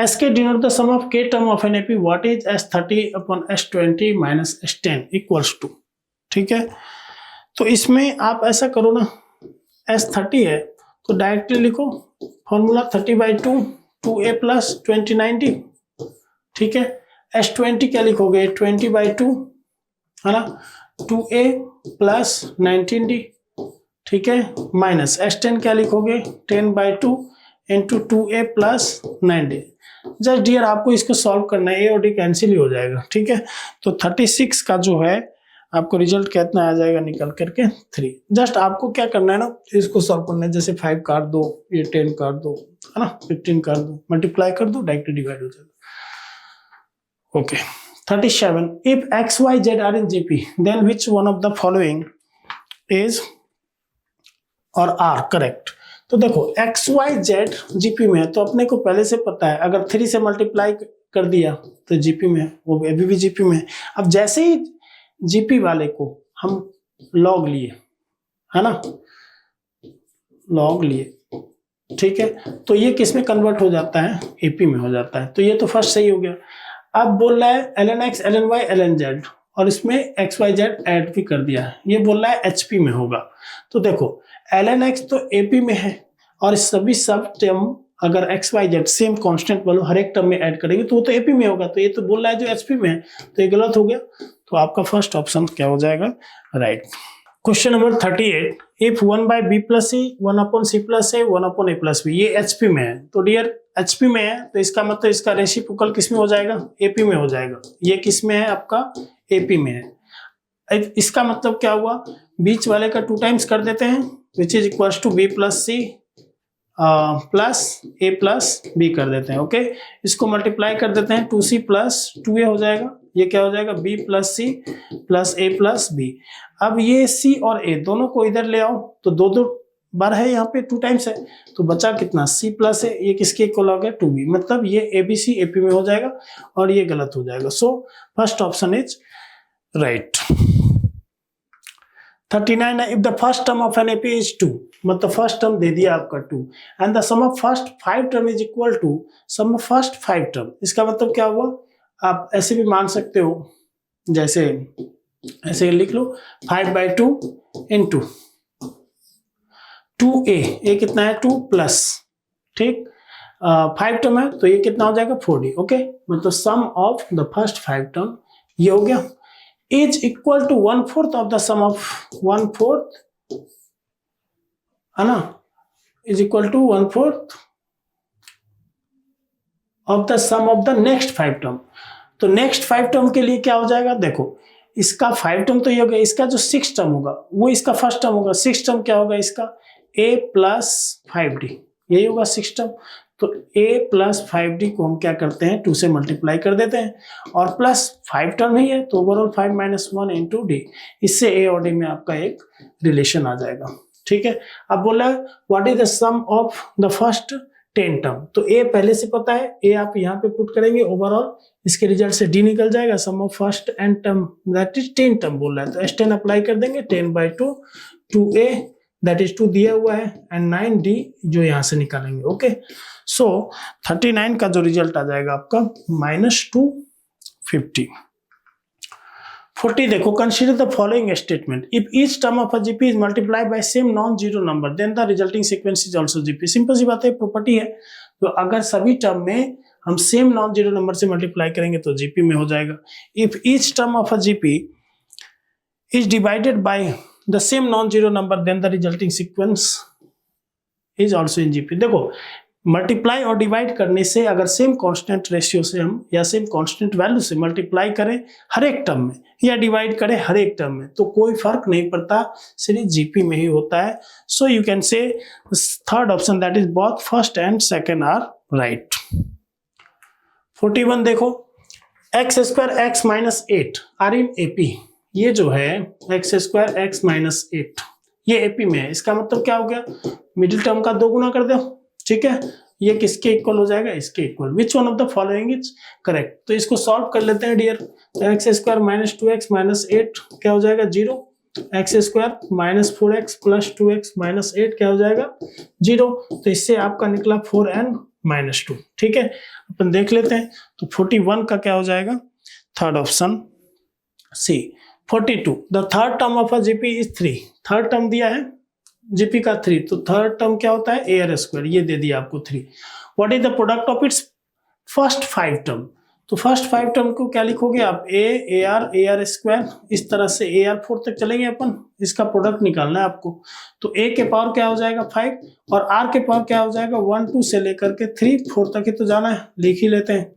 A: SK denote the sum of k term of an AP, what is S30 upon S20 minus S10 equals to, ठीक है। तो इसमें आप ऐसा करो ना, S30 है तो डायरेक्टली लिखो फॉर्मूला 30/2 2a प्लस 20/90, ठीक है। S20 क्या लिखोगे 20/2, है ना, 2a प्लस 19d, ठीक है, माइनस S10 क्या लिखोगे 10/2 into 2a plus 9d। Just dear आपको इसको सॉल्व करना है, ए और डी कैंसिल ही हो जाएगा, ठीक है। तो 36 का जो है आपको रिजल्ट कितना आ जाएगा निकल करके 3। जस्ट आपको क्या करना है ना, इसको सॉल्व करना है, जैसे 5 काट दो, ये 10 काट दो, है ना, 15 काट दो, मल्टीप्लाई कर दो, डायरेक्टली डिवाइड हो जाएगा। Okay 37 if x Y z are in GP then which one of the following is or are correct. तो देखो एक्स वाई जेड जीपी में है, तो अपने को पहले से पता है, अगर 3 से मल्टीप्लाई कर दिया तो जीपी में है, वो अभी भी जीपी में है। अब जैसे ही जीपी वाले को हम लॉग लिए, है ना, लॉग लिए, ठीक है, तो ये किस में कन्वर्ट हो जाता है, एपी में हो जाता है। तो ये तो फर्स्ट सही हो गया। अब बोल रहा है ln x ln y ln z, और इसमें एक्स वाई जेड ऐड भी कर दिया है, ये बोल रहा है एचपी में होगा। तो देखो ln x तो एपी में है, और सभी सब टर्म अगर X Y Z same constant value हर एक टर्म में ऐड करेंगे तो वो तो एपी में होगा। तो ये तो बोल रहा है जो एचपी में है, तो ये गलत हो गया। तो आपका फर्स्ट ऑप्शन क्या हो जाएगा, right. Question number 38 if 1/b + c 1/c + a 1/a + b, ये एचपी में है। तो डियर एचपी में है तो इसका मतलब इसका रेसिप्रोकल किस में हो जाएगा, एपी में हो जाएगा। ये किस में है आपका, एपी में है। इसका मतलब क्या हुआ, बीच वाले का 2 टाइम्स कर देते हैं, which is equals to b + c plus a + b कर देते हैं। ओके इसको मल्टीप्लाई कर देते हैं, 2c + 2a हो जाएगा। ये क्या हो जाएगा, b + c + a + b। अब ये c और a दोनों को इधर ले आओ, तो 2 बार है, यहाँ पे 2 टाइम्स है, तो बचा कितना c + a, ये किसके इक्वल हो गया 2b, मतलब ये abc AP में हो जाएगा, और ये गलत हो जाएगा। So first option is right. 39 if the first term of an AP is 2, मतलब फर्स्ट टर्म दे दिया आपका 2, and the sum of first 5 term is equal to sum of first 5 term. इसका मतलब क्या हुआ, आप ऐसे भी मान सकते हो, जैसे ऐसे लिख लो 5/2 इंटू 2a, ये कितना है 2 प्लस, ठीक 5 टर्म है तो ये कितना हो जाएगा 4d। ओके मतलब sum of the first 5 term ये हो गया, is equal to 1/4 of the sum of 1/4, है ना, is equal to 1/4 of the sum of the next 5 term. तो नेक्स्ट 5 टर्म के लिए क्या हो जाएगा, देखो इसका 5 टर्म तो ये हो गया, इसका जो 6 टर्म होगा वो इसका फर्स्ट टर्म होगा। 6 टर्म क्या होगा इसका, a + 5d, यही होगा 6 टर्म। तो a + 5d को हम क्या करते हैं 2 से मल्टीप्लाई कर देते हैं, और प्लस 5 टर्म ही है तो ओवरऑल 5 - 1 इंटू d, इससे a और d में आपका एक रिलेशन आ जाएगा। ठीक है, अब बोला what is the sum of the first 10 term, तो a पहले से पता है, a आप यहाँ पे पुट करेंगे, ओवरऑल इसके रिजल्ट से d निकल जाएगा, sum of first n term that is 10 term बोल रहा है, तो s10 अप्लाई कर देंगे, 10/2 2a दैट इज 2 दिया हुआ है एंड 9D जो यहाँ से निकालेंगे। ओके, सो 39 का जो रिजल्ट आ जाएगा आपका -250। 40 देखो, consider the following statement, if each term of a GP is multiplied by same non zero number then the resulting sequence is also GP. Simple सी बात है, प्रॉपर्टी है, तो अगर सभी टर्म में हम सेम नॉन जीरो नंबर से मल्टीप्लाई करेंगे तो जीपी में हो जाएगा। If each term of a GP is divided by the same non zero number then the resulting sequence is also in GP. देखो, मल्टीप्लाई और डिवाइड करने से अगर सेम कांस्टेंट रेशियो से हम या सेम कांस्टेंट वैल्यू से मल्टीप्लाई करें हर एक टर्म में या डिवाइड करें हर एक टर्म में तो कोई फर्क नहीं पड़ता, सिर्फ जीपी में ही होता है। So you can say third option that is both first and second are right. 41 देखो, x square x minus 8 are in AP. ये जो है एक्स स्क्वायर एक्स माइनस 8 ये एपी में है, इसका मतलब क्या हो गया, मिडिल टर्म का 2 गुना कर दो, ठीक है, ये किसके इक्वल हो जाएगा, इसके equal. Which one of the following is correct. तो इसको सॉल्व कर लेते हैं डियर। तो x square minus 2x minus 8 क्या हो जाएगा 0, x square minus 4x plus 2x minus 8 क्या हो जाएगा 0। तो इससे आपका निकला 4n माइनस 2। ठीक है, अपन देख लेते हैं। तो 41 का क्या हो जाएगा, third option C. 42 the third term of a GP is 3। Third term दिया है जीपी का 3, तो थर्ड टर्म क्या होता है AR स्क्वायर, ये दे दिया आपको 3। What is the product of its first 5 term. तो फर्स्ट 5 टर्म को क्या लिखोगे आप, AR स्क्वायर, इस तरह से AR4 तक चलेंगे अपन, इसका प्रोडक्ट निकालना है आपको। तो A के पावर क्या हो जाएगा 5 और R के पावर क्या हो जाएगा 1 2 से लेकर के 3 4 तक ही तो जाना है, लिख ही लेते हैं।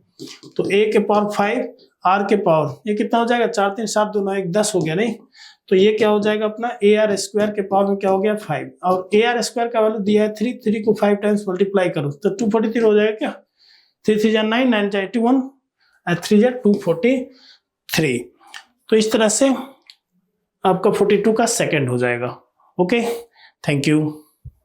A: तो A के पावर 5, R के पावर ये कितना हो जाएगा 4 3 7 2 9 1 10 हो गया नहीं, तो ये क्या हो जाएगा अपना AR स्क्वायर के पावर में क्या हो गया 5 और AR स्क्वायर का वैल्यू दिया है 3 को 5 टाइम्स मल्टीप्लाई करो तो 243 हो जाएगा क्या, 3 3 9 9 81 और 3 243। तो इस तरह से आपका 42 का सेकंड हो जाएगा। Okay, thank you.